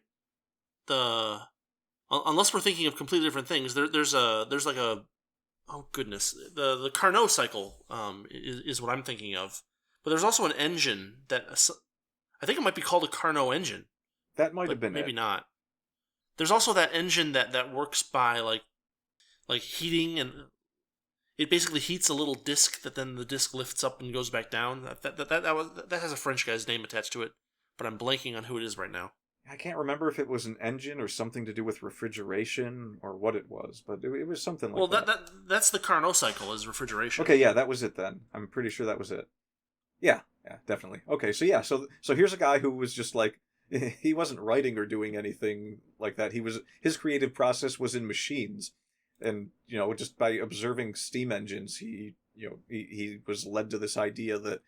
Speaker 2: Unless we're thinking of completely different things, there's like a... Oh, goodness. The Carnot cycle is what I'm thinking of. But there's also an engine that... I think it might be called a Carnot engine.
Speaker 3: That might have been
Speaker 2: maybe
Speaker 3: it.
Speaker 2: Not. There's also that engine that works by like heating, and it basically heats a little disc that then the disc lifts up and goes back down. That has a French guy's name attached to it, but I'm blanking on who it is right now.
Speaker 3: I can't remember if it was an engine or something to do with refrigeration or what it was, but it was something like that.
Speaker 2: Well, that's the Carnot cycle, is refrigeration.
Speaker 3: Okay, yeah, that was it then. I'm pretty sure that was it. Yeah, definitely. Okay, so yeah, so here's a guy who was just like, he wasn't writing or doing anything like that. His creative process was in machines, and you know, just by observing steam engines, he was led to this idea that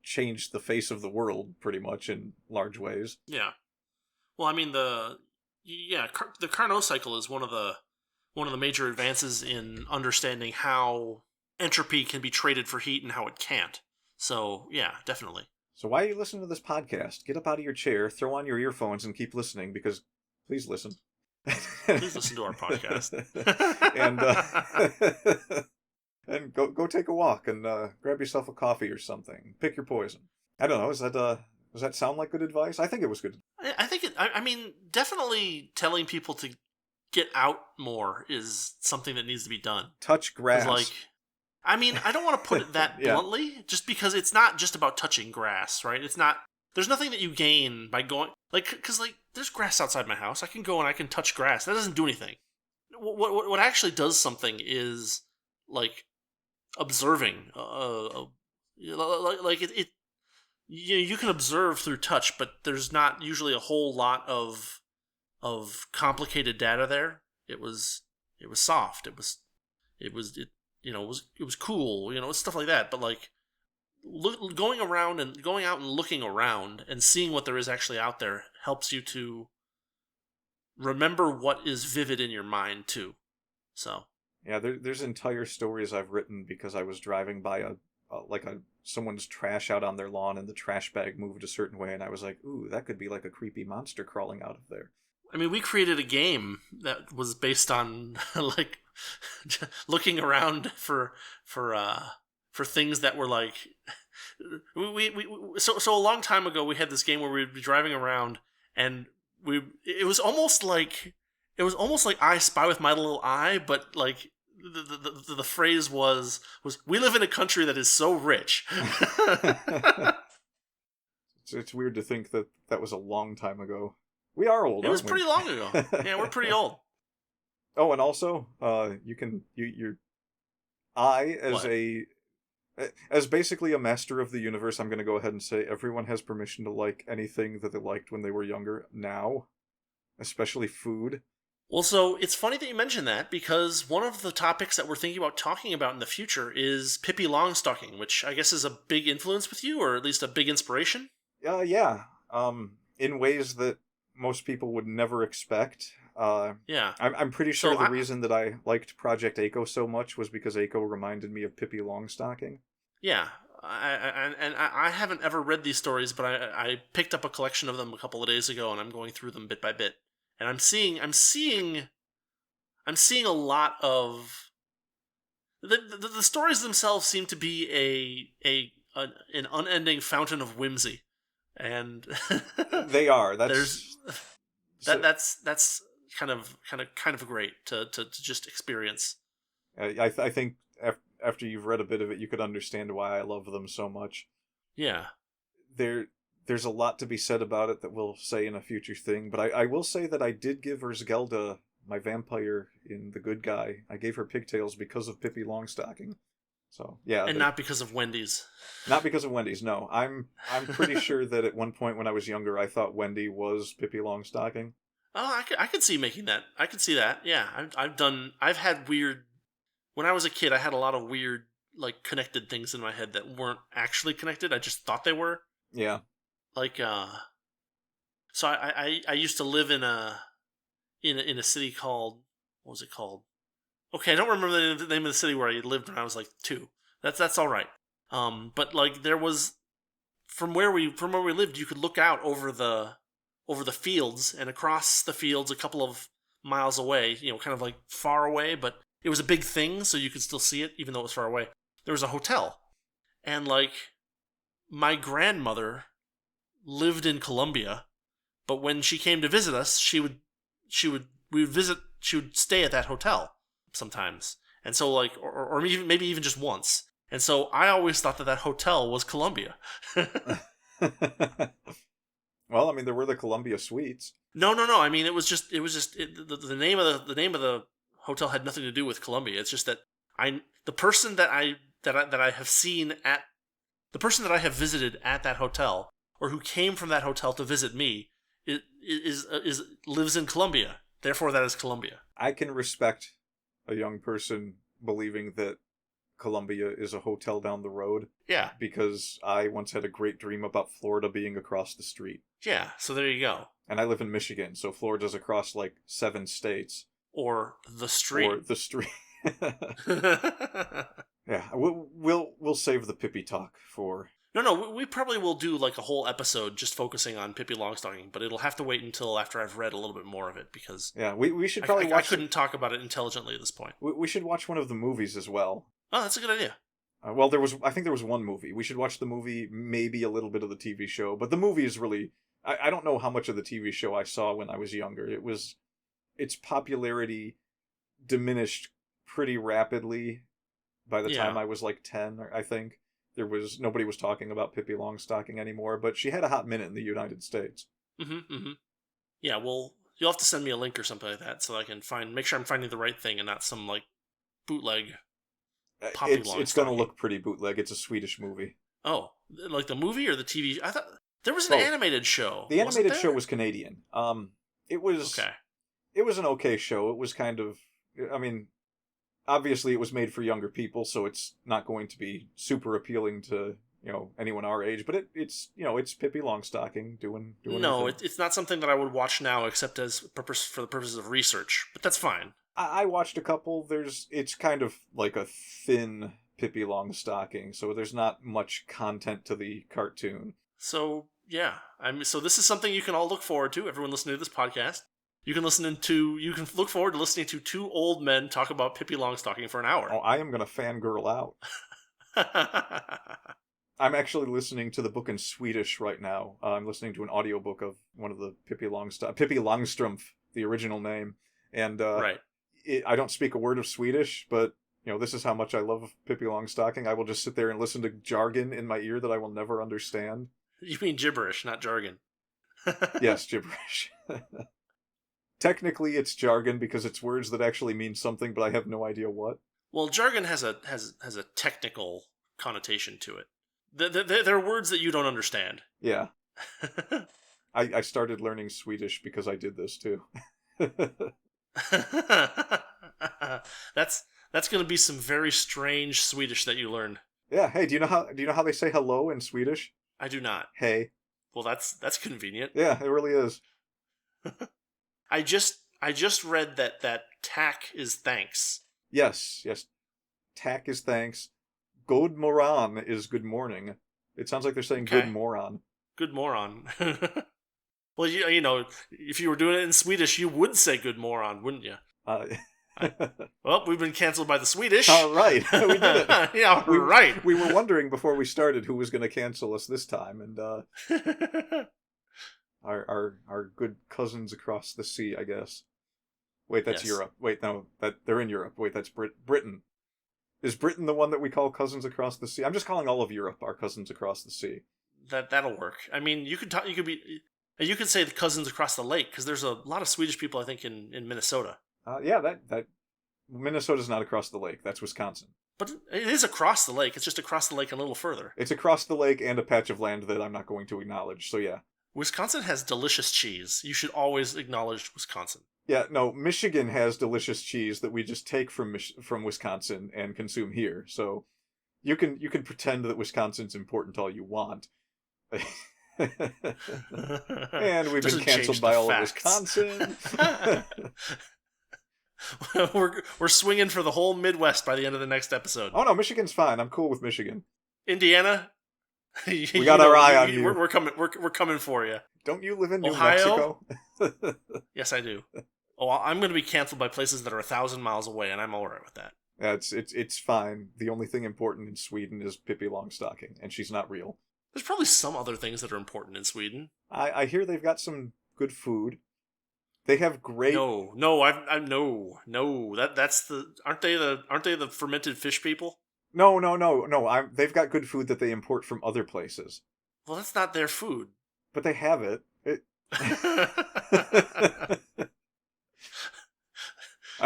Speaker 3: changed the face of the world pretty much in large ways.
Speaker 2: Yeah. Well, I mean the Carnot cycle is one of the major advances in understanding how entropy can be traded for heat and how it can't. So yeah, definitely.
Speaker 3: So why are you listening to this podcast? Get up out of your chair, throw on your earphones, and keep listening, because please listen.
Speaker 2: Please listen to our podcast.
Speaker 3: and go take a walk and grab yourself a coffee or something. Pick your poison. I don't know. Does that sound like good advice? I think it was good.
Speaker 2: I think I mean, definitely telling people to get out more is something that needs to be done.
Speaker 3: Touch grass.
Speaker 2: Like, I mean, I don't want to put it that bluntly, just because it's not just about touching grass, right? It's not. There's nothing that you gain by going, like, because like there's grass outside my house. I can go and I can touch grass. That doesn't do anything. What actually does something is like observing. Like it you can observe through touch, but there's not usually a whole lot of complicated data there. It was soft. It was cool, stuff like that. But like going out and looking around and seeing what there is actually out there helps you to remember what is vivid in your mind too. So
Speaker 3: yeah, there's entire stories I've written because I was driving by someone's trash out on their lawn and the trash bag moved a certain way, and I was like, ooh, that could be like a creepy monster crawling out of there.
Speaker 2: I mean, we created a game that was based on like looking around for things that were like so a long time ago we had this game where we'd be driving around and it was almost like I Spy with My Little Eye, but like the phrase was we live in a country that is so rich.
Speaker 3: It's weird to think that that was a long time ago. We are old.
Speaker 2: It was
Speaker 3: aren't we?
Speaker 2: pretty long ago. Yeah, we're pretty old.
Speaker 3: Oh, and also, I as
Speaker 2: What?
Speaker 3: as basically a master of the universe, I'm going to go ahead and say everyone has permission to like anything that they liked when they were younger now, especially food.
Speaker 2: Well, so it's funny that you mention that because one of the topics that we're thinking about talking about in the future is Pippi Longstocking, which I guess is a big influence with you, or at least a big inspiration.
Speaker 3: Yeah. In ways that most people would never expect.
Speaker 2: Yeah.
Speaker 3: I'm pretty sure
Speaker 2: So
Speaker 3: the reason that I liked Project Echo so much was because Echo reminded me of Pippi Longstocking.
Speaker 2: Yeah. I haven't ever read these stories, but I picked up a collection of them a couple of days ago, and I'm going through them bit by bit, and I'm seeing a lot of the stories themselves seem to be an unending fountain of whimsy, and
Speaker 3: They are.
Speaker 2: there's that's kind of great to just experience.
Speaker 3: I think after you've read a bit of it, you could understand why I love them so much.
Speaker 2: Yeah.
Speaker 3: There's a lot to be said about it that we'll say in a future thing, but I will say that I did give Erzgelda, my vampire in The Good Guy, I gave her pigtails because of Pippi Longstocking. So yeah,
Speaker 2: And not because of Wendy's.
Speaker 3: not because of Wendy's. No, I'm pretty sure that at one point when I was younger, I thought Wendy was Pippi Longstocking.
Speaker 2: Oh, I could see making that. I could see that. Yeah, I've had weird. When I was a kid, I had a lot of weird, like, connected things in my head that weren't actually connected. I just thought they were.
Speaker 3: Yeah.
Speaker 2: Like, so I used to live in a city called, what was it called? Okay, I don't remember the name of the city where I lived when I was like 2. That's all right. But like there was from where we lived, you could look out over the fields, and across the fields a couple of miles away, kind of like far away, but it was a big thing, so you could still see it even though it was far away. There was a hotel, and like my grandmother lived in Colombia, but when she came to visit us, she would stay at that hotel sometimes, and so like or maybe even just once, and so I always thought that hotel was Colombia.
Speaker 3: Well, I mean, there were the Columbia Suites.
Speaker 2: No. I mean, it was just the name of the hotel had nothing to do with Colombia. It's just that the person that I have seen at the person that I have visited at that hotel, or who came from that hotel to visit me, lives in Colombia. Therefore, that is Colombia.
Speaker 3: I can respect a young person believing that Columbia is a hotel down the road.
Speaker 2: Yeah.
Speaker 3: Because I once had a great dream about Florida being across the street.
Speaker 2: Yeah, so there you go.
Speaker 3: And I live in Michigan, so Florida's across like 7 states.
Speaker 2: Or the street.
Speaker 3: Yeah, we'll save the Pippi talk for...
Speaker 2: No, we probably will do like a whole episode just focusing on Pippi Longstocking, but it'll have to wait until after I've read a little bit more of it, because...
Speaker 3: Yeah, we should probably watch...
Speaker 2: I couldn't talk about it intelligently at this point.
Speaker 3: We should watch one of the movies as well.
Speaker 2: Oh, that's a good idea.
Speaker 3: Well, I think there was one movie. We should watch the movie, maybe a little bit of the TV show, but the movie is really... I don't know how much of the TV show I saw when I was younger. Its popularity diminished pretty rapidly by the time I was like 10, I think. Nobody was talking about Pippi Longstocking anymore, but she had a hot minute in the United States.
Speaker 2: Yeah, well, you'll have to send me a link or something like that so I can make sure I'm finding the right thing and not some like bootleg.
Speaker 3: It's going to look pretty bootleg. It's a Swedish movie.
Speaker 2: Oh, like the movie or the TV? I thought there was an animated show.
Speaker 3: The animated show was Canadian. It was
Speaker 2: okay.
Speaker 3: It was an okay show. It was kind of, I mean, obviously it was made for younger people, so it's not going to be super appealing to anyone our age. But it's Pippi Longstocking doing.
Speaker 2: No, it's not something that I would watch now, except for the purposes of research. But that's fine.
Speaker 3: I watched a couple. It's kind of like a thin Pippi Longstocking, so there's not much content to the cartoon.
Speaker 2: So yeah, so this is something you can all look forward to. Everyone listening to this podcast, you can look forward to listening to 2 old men talk about Pippi Longstocking for an hour.
Speaker 3: Oh, I am gonna fangirl out. I'm actually listening to the book in Swedish right now. I'm listening to an audiobook of one of the Pippi Longstrumpf, the original name, and
Speaker 2: right.
Speaker 3: I don't speak a word of Swedish, but this is how much I love Pippi Longstocking. I will just sit there and listen to jargon in my ear that I will never understand.
Speaker 2: You mean gibberish, not jargon.
Speaker 3: Yes, gibberish. Technically, it's jargon because it's words that actually mean something, but I have no idea what.
Speaker 2: Well, jargon has a technical connotation to it. There are words that you don't understand.
Speaker 3: Yeah. I started learning Swedish because I did this too.
Speaker 2: That's going to be some very strange Swedish that you learned.
Speaker 3: Yeah. Hey, do you know how they say hello in Swedish?
Speaker 2: I do not.
Speaker 3: Hey.
Speaker 2: Well, that's convenient.
Speaker 3: Yeah, it really is.
Speaker 2: I just read that tack is thanks.
Speaker 3: Yes. Tack is thanks. God morgon is good morning. It sounds like they're saying
Speaker 2: Okay.
Speaker 3: good moron.
Speaker 2: Good moron. Well, you know, if you were doing it in Swedish, you would say good moron, wouldn't you? Well, we've been canceled by the Swedish.
Speaker 3: All right, we did it.
Speaker 2: Yeah, right.
Speaker 3: We were wondering before we started who was going to cancel us this time, and our good cousins across the sea, I guess. Wait, that's
Speaker 2: Yes.
Speaker 3: Europe. Wait, no, they're in Europe. Wait, that's Britain. Is Britain the one that we call cousins across the sea? I'm just calling all of Europe our cousins across the sea.
Speaker 2: That'll work. I mean, you could say the cousins across the lake because there's a lot of Swedish people, I think, in Minnesota.
Speaker 3: Yeah, that Minnesota's not across the lake. That's Wisconsin.
Speaker 2: But it is across the lake. It's just across the lake and a little further.
Speaker 3: It's across the lake and a patch of land that I'm not going to acknowledge. So yeah.
Speaker 2: Wisconsin has delicious cheese. You should always acknowledge Wisconsin.
Speaker 3: Yeah, no, Michigan has delicious cheese that we just take from Wisconsin and consume here. So you can pretend that Wisconsin's important all you want. And we've been canceled by all of Wisconsin.
Speaker 2: We're swinging for the whole Midwest by the end of the next episode.
Speaker 3: Oh no, Michigan's fine. I'm cool with Michigan.
Speaker 2: Indiana,
Speaker 3: we got our eye on you.
Speaker 2: We're coming. We're coming for you.
Speaker 3: Don't you live in New
Speaker 2: Ohio?
Speaker 3: Mexico?
Speaker 2: Yes, I do. Oh, I'm going to be canceled by places that are 1,000 miles away, and I'm all right with that.
Speaker 3: Yeah, it's fine. The only thing important in Sweden is Pippi Longstocking, and she's not real.
Speaker 2: There's probably some other things that are important in Sweden.
Speaker 3: I hear they've got some good food. They have great.
Speaker 2: No. That's the aren't they the fermented fish people?
Speaker 3: No. They've got good food that they import from other places.
Speaker 2: Well, that's not their food.
Speaker 3: But they have it.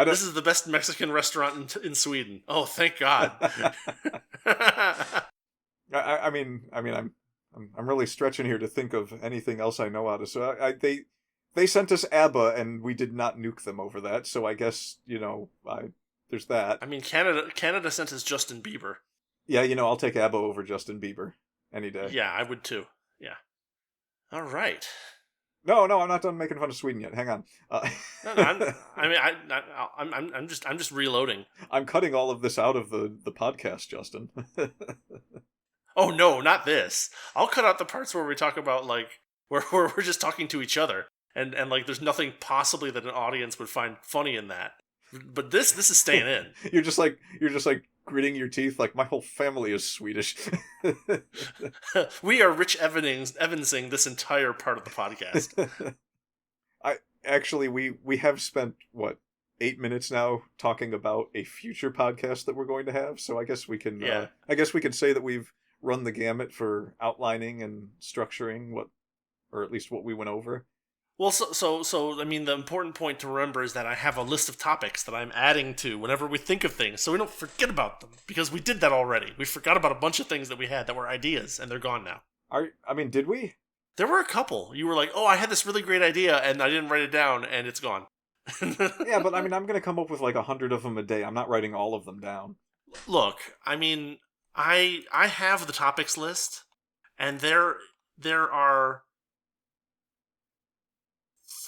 Speaker 2: This is the best Mexican restaurant in Sweden. Oh, thank God.
Speaker 3: I mean, I'm really stretching here to think of anything else I know how to. So they sent us ABBA, and we did not nuke them over that. So I guess there's that.
Speaker 2: I mean, Canada sent us Justin Bieber.
Speaker 3: Yeah, I'll take ABBA over Justin Bieber any day.
Speaker 2: Yeah, I would too. Yeah. All right.
Speaker 3: No, I'm not done making fun of Sweden yet. Hang on.
Speaker 2: No, I'm just reloading.
Speaker 3: I'm cutting all of this out of the podcast, Justin.
Speaker 2: Oh no, not this. I'll cut out the parts where we talk about where we're just talking to each other, and there's nothing possibly that an audience would find funny in that. But this is staying in.
Speaker 3: You're just like gritting your teeth, like my whole family is Swedish.
Speaker 2: We are Rich Evansing this entire part of the podcast.
Speaker 3: We have spent 8 minutes now talking about a future podcast that we're going to have. So I guess we can.
Speaker 2: Yeah.
Speaker 3: I guess we can say that we've run the gamut for outlining and structuring or at least what we went over.
Speaker 2: Well, so I mean, the important point to remember is that I have a list of topics that I'm adding to whenever we think of things, so we don't forget about them, because we did that already. We forgot about a bunch of things that we had that were ideas, and they're gone now.
Speaker 3: Did we?
Speaker 2: There were a couple. You were like, oh, I had this really great idea, and I didn't write it down, and it's gone.
Speaker 3: Yeah, but I mean, I'm going to come up with 100 of them a day. I'm not writing all of them down.
Speaker 2: Look, I mean, I have the topics list, and there are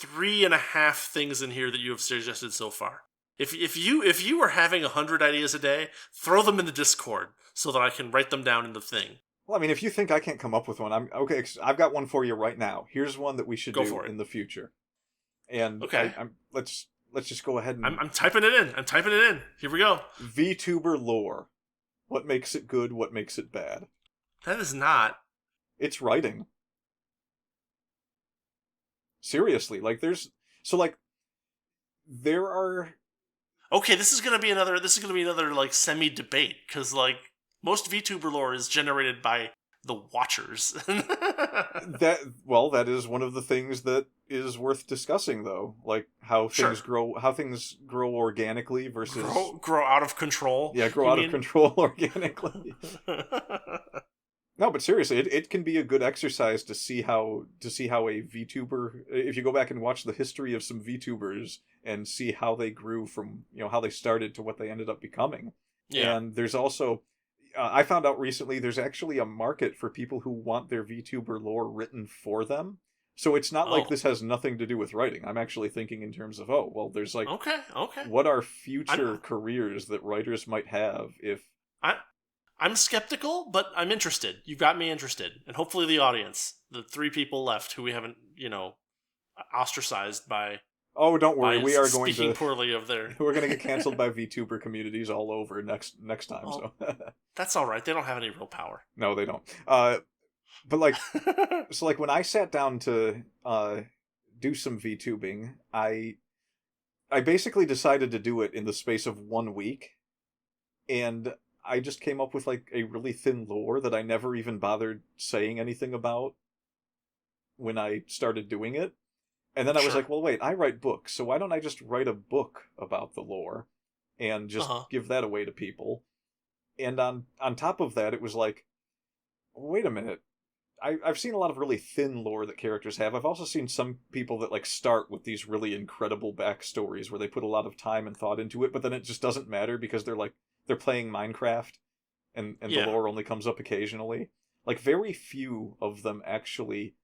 Speaker 2: 3.5 things in here that you have suggested so far. If you were having 100 ideas a day, throw them in the Discord so that I can write them down in the thing.
Speaker 3: Well, I mean, if you think I can't come up with one, I'm okay. I've got one for you right now. Here's one that we should do in the future. And
Speaker 2: okay,
Speaker 3: let's just go ahead and
Speaker 2: I'm typing it in. Here we go.
Speaker 3: VTuber lore. What makes it good? What makes it bad?
Speaker 2: That is not.
Speaker 3: It's writing. Seriously, there are.
Speaker 2: Okay, this is gonna be another semi-debate, because most VTuber lore is generated by the Watchers.
Speaker 3: That is one of the things that is worth discussing, though. Like how things grow organically versus
Speaker 2: grow out of control.
Speaker 3: Yeah, grow out of control organically. No, but seriously, it can be a good exercise to see how a VTuber, if you go back and watch the history of some VTubers and see how they grew from, how they started to what they ended up becoming. Yeah. And there's also, I found out recently, there's actually a market for people who want their VTuber lore written for them. So it's not like this has nothing to do with writing. I'm actually thinking in terms of, there's like,
Speaker 2: okay.
Speaker 3: What are future careers that writers might have if...
Speaker 2: I'm skeptical, but I'm interested. You've got me interested. And hopefully the audience, the 3 people left who we haven't, ostracized by...
Speaker 3: Oh, don't worry. We are going to...
Speaker 2: Speaking poorly of their...
Speaker 3: We're going to get canceled by VTuber communities all over next time.
Speaker 2: Well, so that's all right. They don't have any real power.
Speaker 3: No, they don't. But like... so like when I sat down to do some VTubing, I basically decided to do it in the space of 1 week. And... I just came up with like a really thin lore that I never even bothered saying anything about when I started doing it. And then I was like, well, wait, I write books, so why don't I just write a book about the lore and just give that away to people? And on top of that, it was like, wait a minute. I've seen a lot of really thin lore that characters have. I've also seen some people that like start with these really incredible backstories where they put a lot of time and thought into it, but then it just doesn't matter because they're playing Minecraft and the lore only comes up occasionally. Like, very few of them actually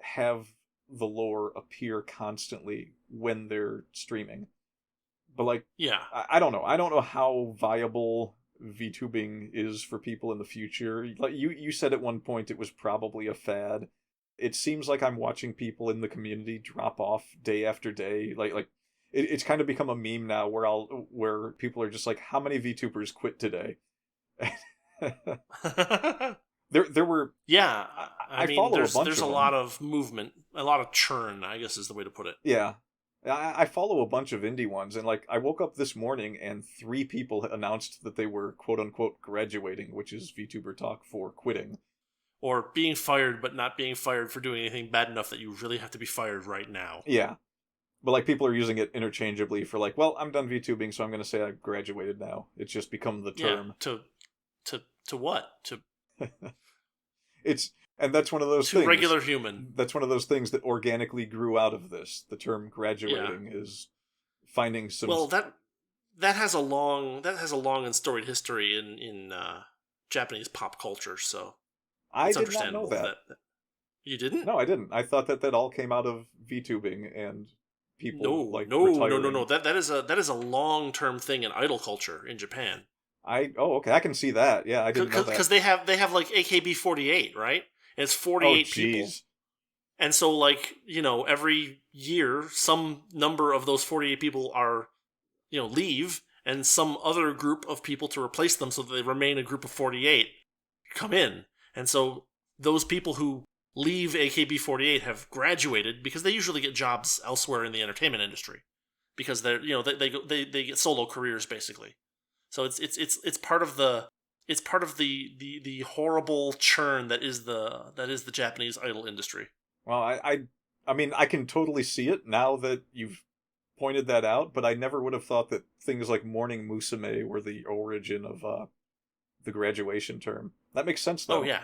Speaker 3: have the lore appear constantly when they're streaming. But, like, I don't know. I don't know how viable VTubing is for people in the future. Like, you said at one point it was probably a fad. It seems like I'm watching people in the community drop off day after day. Like it's kind of become a meme now where people are just like, how many VTubers quit today? There were...
Speaker 2: Yeah, I mean, there's a lot of movement, a lot of churn, I guess is the way to put it.
Speaker 3: Yeah. I follow a bunch of indie ones, and like I woke up this morning and 3 people announced that they were quote-unquote graduating, which is VTuber talk for quitting.
Speaker 2: Or being fired, but not being fired for doing anything bad enough that you really have to be fired right now.
Speaker 3: Yeah. But, like, people are using it interchangeably for, like, well, I'm done VTubing, so I'm going to say I've graduated now. It's just become the term.
Speaker 2: Yeah, to what? To...
Speaker 3: And that's one of those things.
Speaker 2: To regular human.
Speaker 3: That's one of those things that organically grew out of this. The term graduating is finding some...
Speaker 2: Well, that has a long and storied history in Japanese pop culture, so
Speaker 3: I did not know that.
Speaker 2: You didn't?
Speaker 3: No, I didn't. I thought that all came out of VTubing and... people
Speaker 2: No. That is a long-term thing in idol culture in Japan.
Speaker 3: Okay, I can see that. Yeah, I didn't know that.
Speaker 2: Because they have like AKB48, right? And it's 48 people. And so, like, every year, some number of those 48 people are, leave, and some other group of people to replace them so that they remain a group of 48 come in. And so those people who leave AKB48 have graduated because they usually get jobs elsewhere in the entertainment industry because they're they get solo careers basically. So it's part of the horrible churn that is the Japanese idol industry.
Speaker 3: Well, I mean I can totally see it now that you've pointed that out, but I never would have thought that things like Morning Musume were the origin of the graduation term. That makes sense though.
Speaker 2: Oh yeah.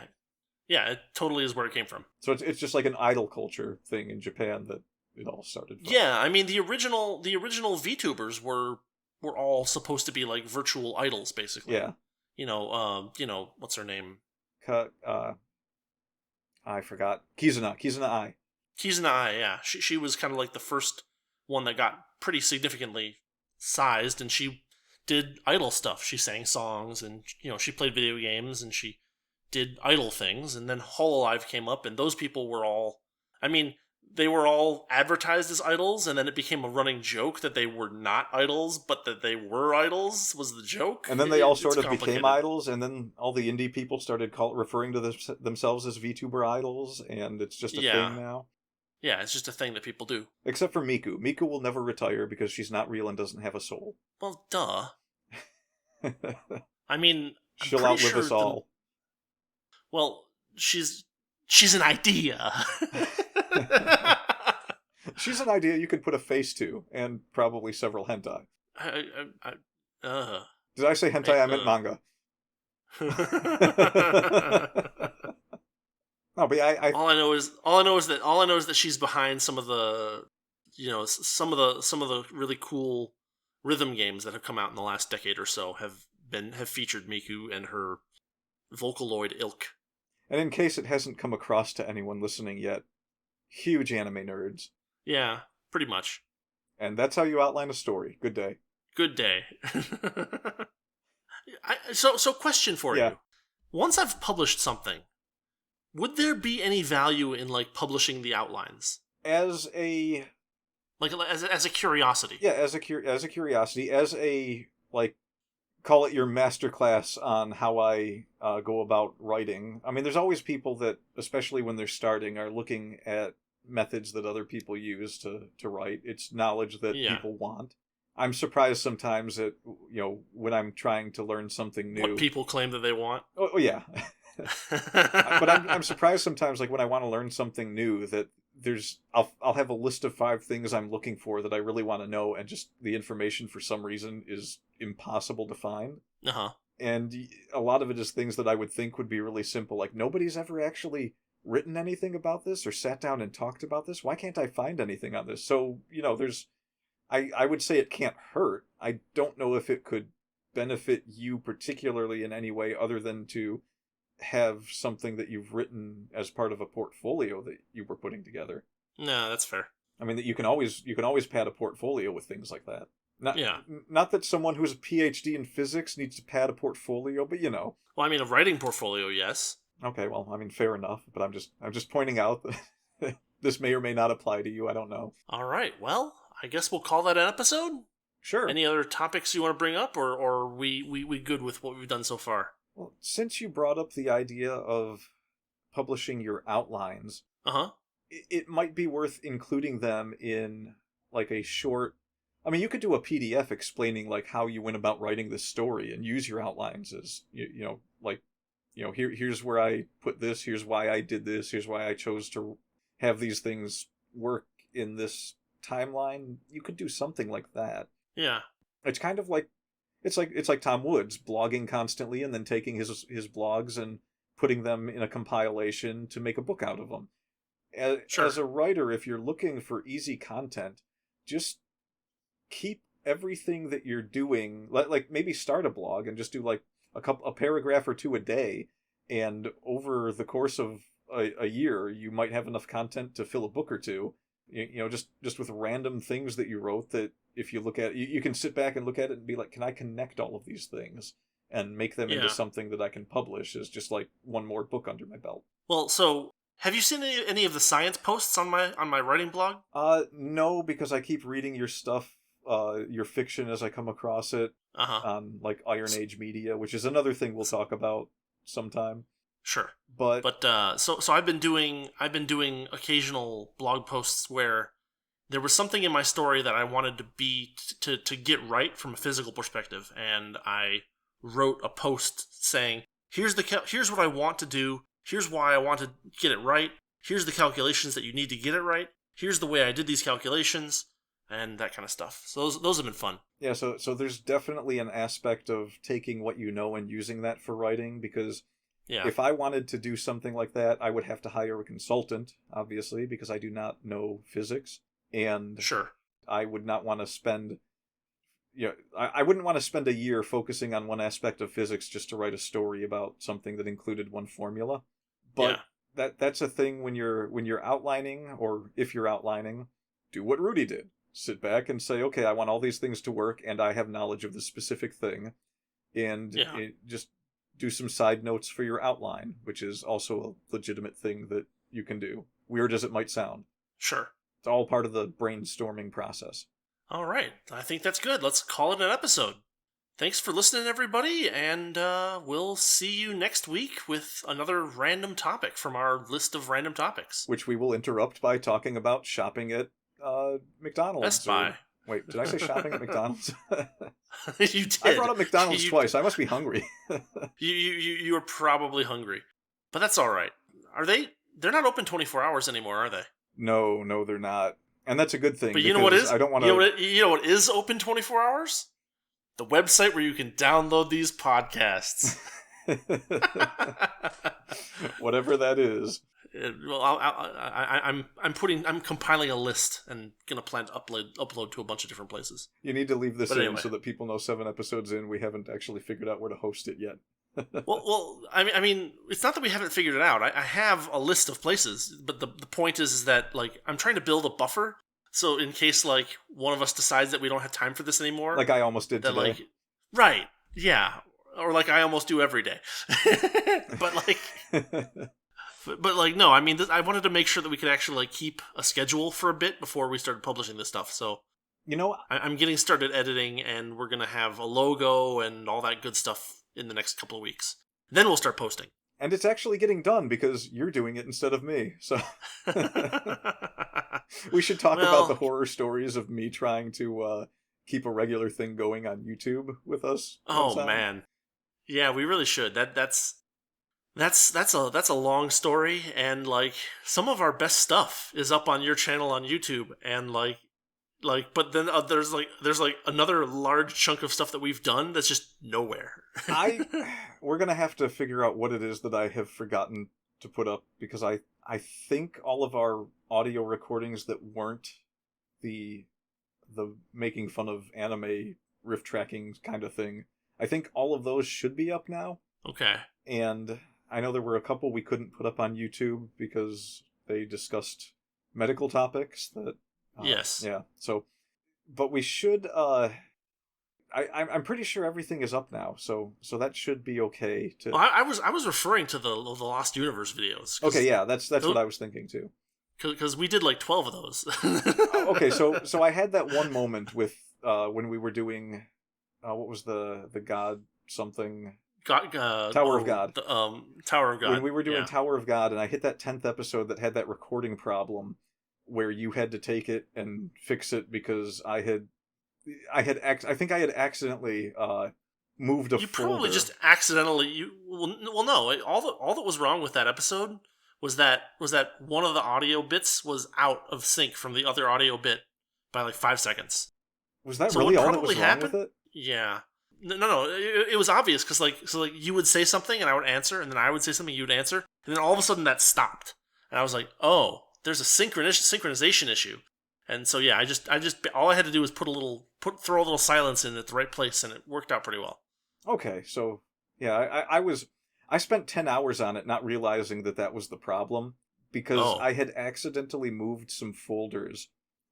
Speaker 2: Yeah, it totally is where it came from.
Speaker 3: So it's just like an idol culture thing in Japan that it all started from.
Speaker 2: Yeah, I mean the original VTubers were all supposed to be like virtual idols, basically.
Speaker 3: Yeah.
Speaker 2: What's her name?
Speaker 3: I forgot. Kizuna Ai.
Speaker 2: Kizuna Ai, yeah. She was kind of like the first one that got pretty significantly sized, and she did idol stuff. She sang songs, and she played video games, and she did idol things, and then Hololive came up, and those people were all... I mean, they were all advertised as idols, and then it became a running joke that they were not idols, but that they were idols was the joke.
Speaker 3: And then they all sort of became idols, and then all the indie people started referring to themselves as VTuber idols, and it's just a thing now.
Speaker 2: Yeah, it's just a thing that people do.
Speaker 3: Except for Miku. Miku will never retire because she's not real and doesn't have a soul.
Speaker 2: Well, duh. I mean...
Speaker 3: She'll outlive us all.
Speaker 2: Well, she's an idea.
Speaker 3: She's an idea you could put a face to, and probably several hentai. Did I say hentai? I meant manga. No, but all I know is that she's behind some of the, some of the really cool rhythm games that have come out in the last decade or so have featured Miku and her Vocaloid ilk. And in case it hasn't come across to anyone listening yet, huge anime nerds.
Speaker 2: Yeah, pretty much.
Speaker 3: And that's how you outline a story. Good day.
Speaker 2: Good day. So question for you. Once I've published something, would there be any value in publishing the outlines?
Speaker 3: As a
Speaker 2: curiosity.
Speaker 3: Yeah, as a curiosity, as a call it your masterclass on how I go about writing. I mean, there's always people that, especially when they're starting, are looking at methods that other people use to write. It's knowledge that people want. I'm surprised sometimes that, when I'm trying to learn something new.
Speaker 2: What people claim that they want?
Speaker 3: Oh yeah. But I'm surprised sometimes, when I want to learn something new, that I'll have a list of 5 things I'm looking for that I really want to know, and just the information for some reason is impossible to find.
Speaker 2: Uh-huh.
Speaker 3: And a lot of it is things that I would think would be really simple. Nobody's ever actually written anything about this or sat down and talked about this. Why can't I find anything on this? So, I would say it can't hurt. I don't know if it could benefit you particularly in any way other than to have something that you've written as part of a portfolio that you were putting together.
Speaker 2: No, that's fair.
Speaker 3: I mean, that you can always pad a portfolio with things like that.
Speaker 2: Yeah.
Speaker 3: Not that someone who's a PhD in physics needs to pad a portfolio, but
Speaker 2: Well, I mean, a writing portfolio, yes.
Speaker 3: Okay, well, I mean, fair enough, but I'm just pointing out that this may or may not apply to you. I don't know.
Speaker 2: All right. Well, I guess we'll call that an episode.
Speaker 3: Sure.
Speaker 2: Any other topics you want to bring up, or we good with what we've done so far?
Speaker 3: Well, since you brought up the idea of publishing your outlines, it might be worth including them in a short. I mean, you could do a PDF explaining how you went about writing this story, and use your outlines as here's where I put this, here's why I did this, here's why I chose to have these things work in this timeline. You could do something like that.
Speaker 2: Yeah.
Speaker 3: It's kind of it's like Tom Woods blogging constantly and then taking his blogs and putting them in a compilation to make a book out of them. As a writer, if you're looking for easy content, just keep everything that you're doing, maybe start a blog and just do a paragraph or 2 a day, and over the course of a year you might have enough content to fill a book or 2, just with random things that you wrote, that if you look at it, you can sit back and look at it and be like, can I connect all of these things and make them into something that I can publish as just one more book under my belt.
Speaker 2: Well, so have you seen any of the science posts on my writing blog?
Speaker 3: No, because I keep reading your stuff, your fiction as I come across it on Iron Age Media, which is another thing we'll talk about sometime.
Speaker 2: Sure, but so I've been doing occasional blog posts where there was something in my story that I wanted to get right from a physical perspective, and I wrote a post saying, here's what I want to do, here's why I want to get it right, here's the calculations that you need to get it right, here's the way I did these calculations, and that kind of stuff. So those have been fun.
Speaker 3: Yeah, so there's definitely an aspect of taking what you know and using that for writing, because if I wanted to do something like that, I would have to hire a consultant, obviously, because I do not know physics. And
Speaker 2: sure,
Speaker 3: I would not want to spend, I wouldn't want to spend a year focusing on one aspect of physics just to write a story about something that included one formula. But that's a thing when you're outlining, or if you're outlining, do what Rudy did. Sit back and say, okay, I want all these things to work, and I have knowledge of the specific thing, and just do some side notes for your outline, which is also a legitimate thing that you can do. Weird as it might sound.
Speaker 2: Sure.
Speaker 3: It's all part of the brainstorming process.
Speaker 2: All right. I think that's good. Let's call it an episode. Thanks for listening, everybody, and we'll see you next week with another random topic from our list of random topics.
Speaker 3: Which we will interrupt by talking about shopping at McDonald's.
Speaker 2: Best Buy.
Speaker 3: Wait, did I say shopping at McDonald's?
Speaker 2: You did.
Speaker 3: I brought up McDonald's twice. I must be hungry.
Speaker 2: You were probably hungry. But that's all right. Are they? They're not open 24 hours anymore, are they?
Speaker 3: No, they're not. And that's a good thing.
Speaker 2: But you know what is?
Speaker 3: I don't want to.
Speaker 2: You know what is open 24 hours? The website where you can download these podcasts.
Speaker 3: Whatever that is.
Speaker 2: Well, I'm compiling a list and gonna plan to upload to a bunch of different places.
Speaker 3: You need to leave this
Speaker 2: anyway.
Speaker 3: so that people know 7 episodes in we haven't actually figured out where to host it yet.
Speaker 2: well, I mean, it's not that we haven't figured it out. I have a list of places, but the point is that like I'm trying to build a buffer, so in case like one of us decides that we don't have time for this anymore,
Speaker 3: like I almost did today.
Speaker 2: Like, right? Yeah, or like I almost do every day. But like. But like, no, I mean, I wanted to make sure that we could actually like keep a schedule for a bit before we started publishing this stuff. So, I'm getting started editing, and we're gonna have a logo and all that good stuff in the next couple of weeks. Then we'll start posting.
Speaker 3: And it's actually getting done because you're doing it instead of me. So we should talk about the horror stories of me trying to keep a regular thing going on YouTube with us.
Speaker 2: Oh man, yeah, we really should. That's a long story, and like some of our best stuff is up on your channel on YouTube, and like but then there's another large chunk of stuff that we've done that's just nowhere.
Speaker 3: We're gonna have to figure out what it is that I have forgotten to put up, because I think all of our audio recordings that weren't the making fun of anime riff tracking kind of thing, I think all of those should be up now.
Speaker 2: Okay.
Speaker 3: And I know there were a couple we couldn't put up on YouTube because they discussed medical topics that...
Speaker 2: yes.
Speaker 3: Yeah, so... But we should... I'm pretty sure everything is up now, so that should be okay.
Speaker 2: Well, I was referring to the Lost Universe videos.
Speaker 3: Okay, yeah, that's what I was thinking too.
Speaker 2: Because we did like 12 of those.
Speaker 3: Okay, so I had that one moment with when we were doing... what was the God something... Tower of God.
Speaker 2: Tower of God.
Speaker 3: When we were doing Tower of God, and I hit that 10th episode that had that recording problem where you had to take it and fix it because I think I had accidentally moved a folder.
Speaker 2: You probably just accidentally no. All that was wrong with that episode was that one of the audio bits was out of sync from the other audio bit by like 5 seconds.
Speaker 3: Was that really all that was wrong with it?
Speaker 2: Yeah. No. It was obvious because like you would say something and I would answer, and then I would say something, you would answer, and then all of a sudden that stopped, and I was like, oh, there's a synchronization issue, and so yeah, I just all I had to do was throw a little silence in at the right place, and it worked out pretty well.
Speaker 3: Okay, so yeah, I spent 10 hours on it, not realizing that was the problem because I had accidentally moved some folders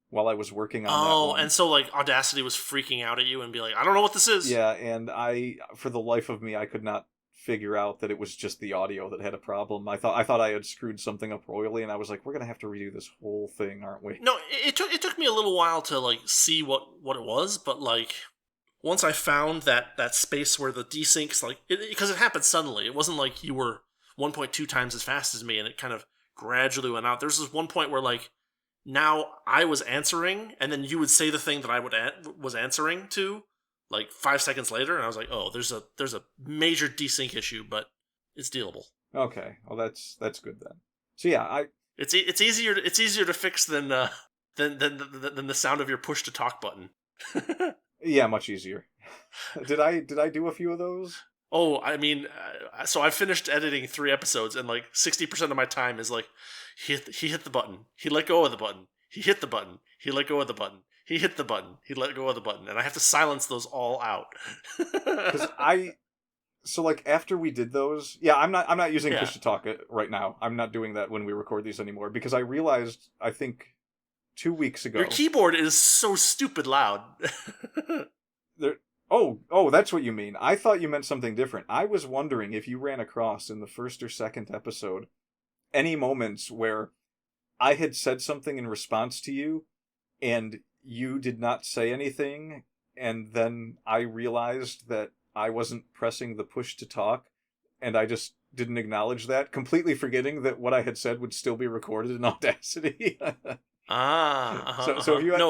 Speaker 3: while I was working on that one. Oh,
Speaker 2: and so, like, Audacity was freaking out at you and be like, I don't know what this is.
Speaker 3: Yeah, and for the life of me, I could not figure out that it was just the audio that had a problem. I thought I had screwed something up royally, and I was like, we're going to have to redo this whole thing, aren't we?
Speaker 2: No, it took me a little while to, like, see what it was, but, like, once I found that space where the desyncs, like, because it happened suddenly. It wasn't like you were 1.2 times as fast as me, and it kind of gradually went out. There's this one point where, like, now I was answering, and then you would say the thing that I was answering to, like 5 seconds later, and I was like, "Oh, there's a major desync issue, but it's dealable."
Speaker 3: Okay, well that's good then. So yeah,
Speaker 2: it's easier to fix than the sound of your push to talk button.
Speaker 3: Yeah, much easier. Did I do a few of those?
Speaker 2: Oh, I mean, so I finished editing 3 episodes, and like 60% of my time is like, he hit the button, he let go of the button, he hit the button, he let go of the button, he hit the button, he let go of the button, and I have to silence those all out.
Speaker 3: So like after we did those, yeah, I'm not using push to talk right now. I'm not doing that when we record these anymore because I realized, I think 2 weeks ago,
Speaker 2: your keyboard is so stupid loud.
Speaker 3: Oh, that's what you mean. I thought you meant something different. I was wondering if you ran across in the first or second episode any moments where I had said something in response to you and you did not say anything, and then I realized that I wasn't pressing the push to talk, and I just didn't acknowledge that, completely forgetting that what I had said would still be recorded in Audacity.
Speaker 2: So if you had...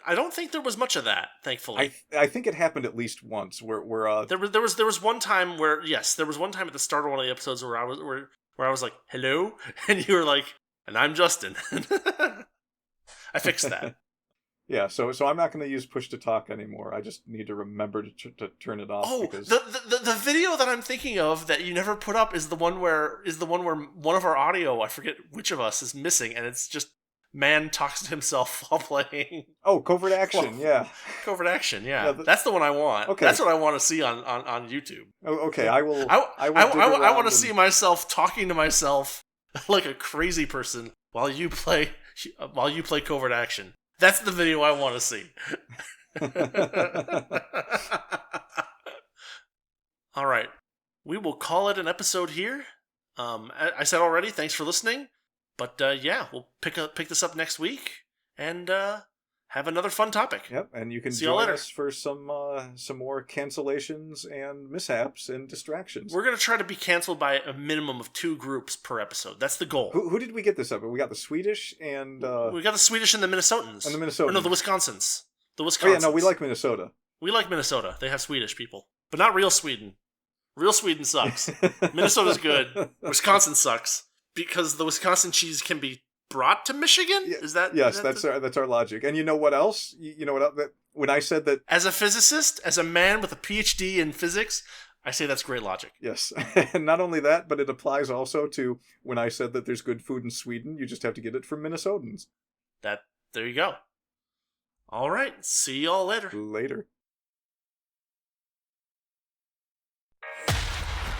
Speaker 2: I don't think there was much of that, thankfully.
Speaker 3: I think it happened at least once where
Speaker 2: there was one time where, yes, there was one time at the start of one of the episodes where where I was like, hello? And you were like, and I'm Justin. I fixed that.
Speaker 3: Yeah, so I'm not going to use push to talk anymore. I just need to remember to turn it off.
Speaker 2: Oh,
Speaker 3: because...
Speaker 2: the video that I'm thinking of that you never put up is the one where one of our audio, I forget which of us, is missing, and it's just man talks to himself while playing.
Speaker 3: Oh, covert action, yeah.
Speaker 2: Covert action, yeah. That's the one I want.
Speaker 3: Okay.
Speaker 2: That's what I want to see on YouTube.
Speaker 3: Oh, okay, I will.
Speaker 2: I want to see myself talking to myself like a crazy person while you play covert action. That's the video I want to see. All right. We will call it an episode here. I said already, thanks for listening. But yeah, we'll pick this up next week and have another fun topic.
Speaker 3: Yep, and you can
Speaker 2: See
Speaker 3: join
Speaker 2: you later.
Speaker 3: us for some more cancellations and mishaps and distractions.
Speaker 2: We're going to try to be canceled by a minimum of 2 groups per episode. That's the goal.
Speaker 3: Who did we get this up? We got the Swedish and...
Speaker 2: We got the Swedish and the Minnesotans.
Speaker 3: And the Minnesotans.
Speaker 2: Or no, the Wisconsins.
Speaker 3: Oh yeah, no, we like Minnesota.
Speaker 2: We like Minnesota. They have Swedish people. But not real Sweden. Real Sweden sucks. Minnesota's good. Wisconsin sucks. Because the Wisconsin cheese can be brought to Michigan?
Speaker 3: Yeah,
Speaker 2: Is that...
Speaker 3: Yes,
Speaker 2: is
Speaker 3: that's our logic. And you know what else? You know what else? When I said that...
Speaker 2: As a physicist, as a man with a PhD in physics, I say that's great logic.
Speaker 3: Yes. And not only that, but it applies also to when I said that there's good food in Sweden, you just have to get it from Minnesotans.
Speaker 2: There you go. All right. See y'all later.
Speaker 3: Later.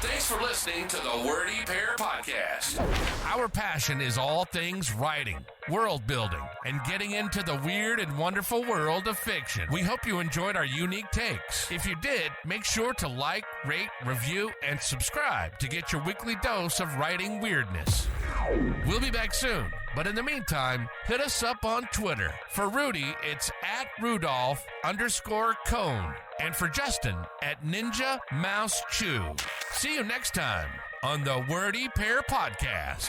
Speaker 1: Thanks for listening to the Wordy Pair Podcast. Our passion is all things writing, world building, and getting into the weird and wonderful world of fiction. We hope you enjoyed our unique takes. If you did, make sure to like, rate, review, and subscribe to get your weekly dose of writing weirdness. We'll be back soon, but in the meantime, hit us up on Twitter. For Rudy, it's @Rudolph_Cone. And for Justin, @Ninja Mouse Chew. See you next time on the Wordy Pair Podcast.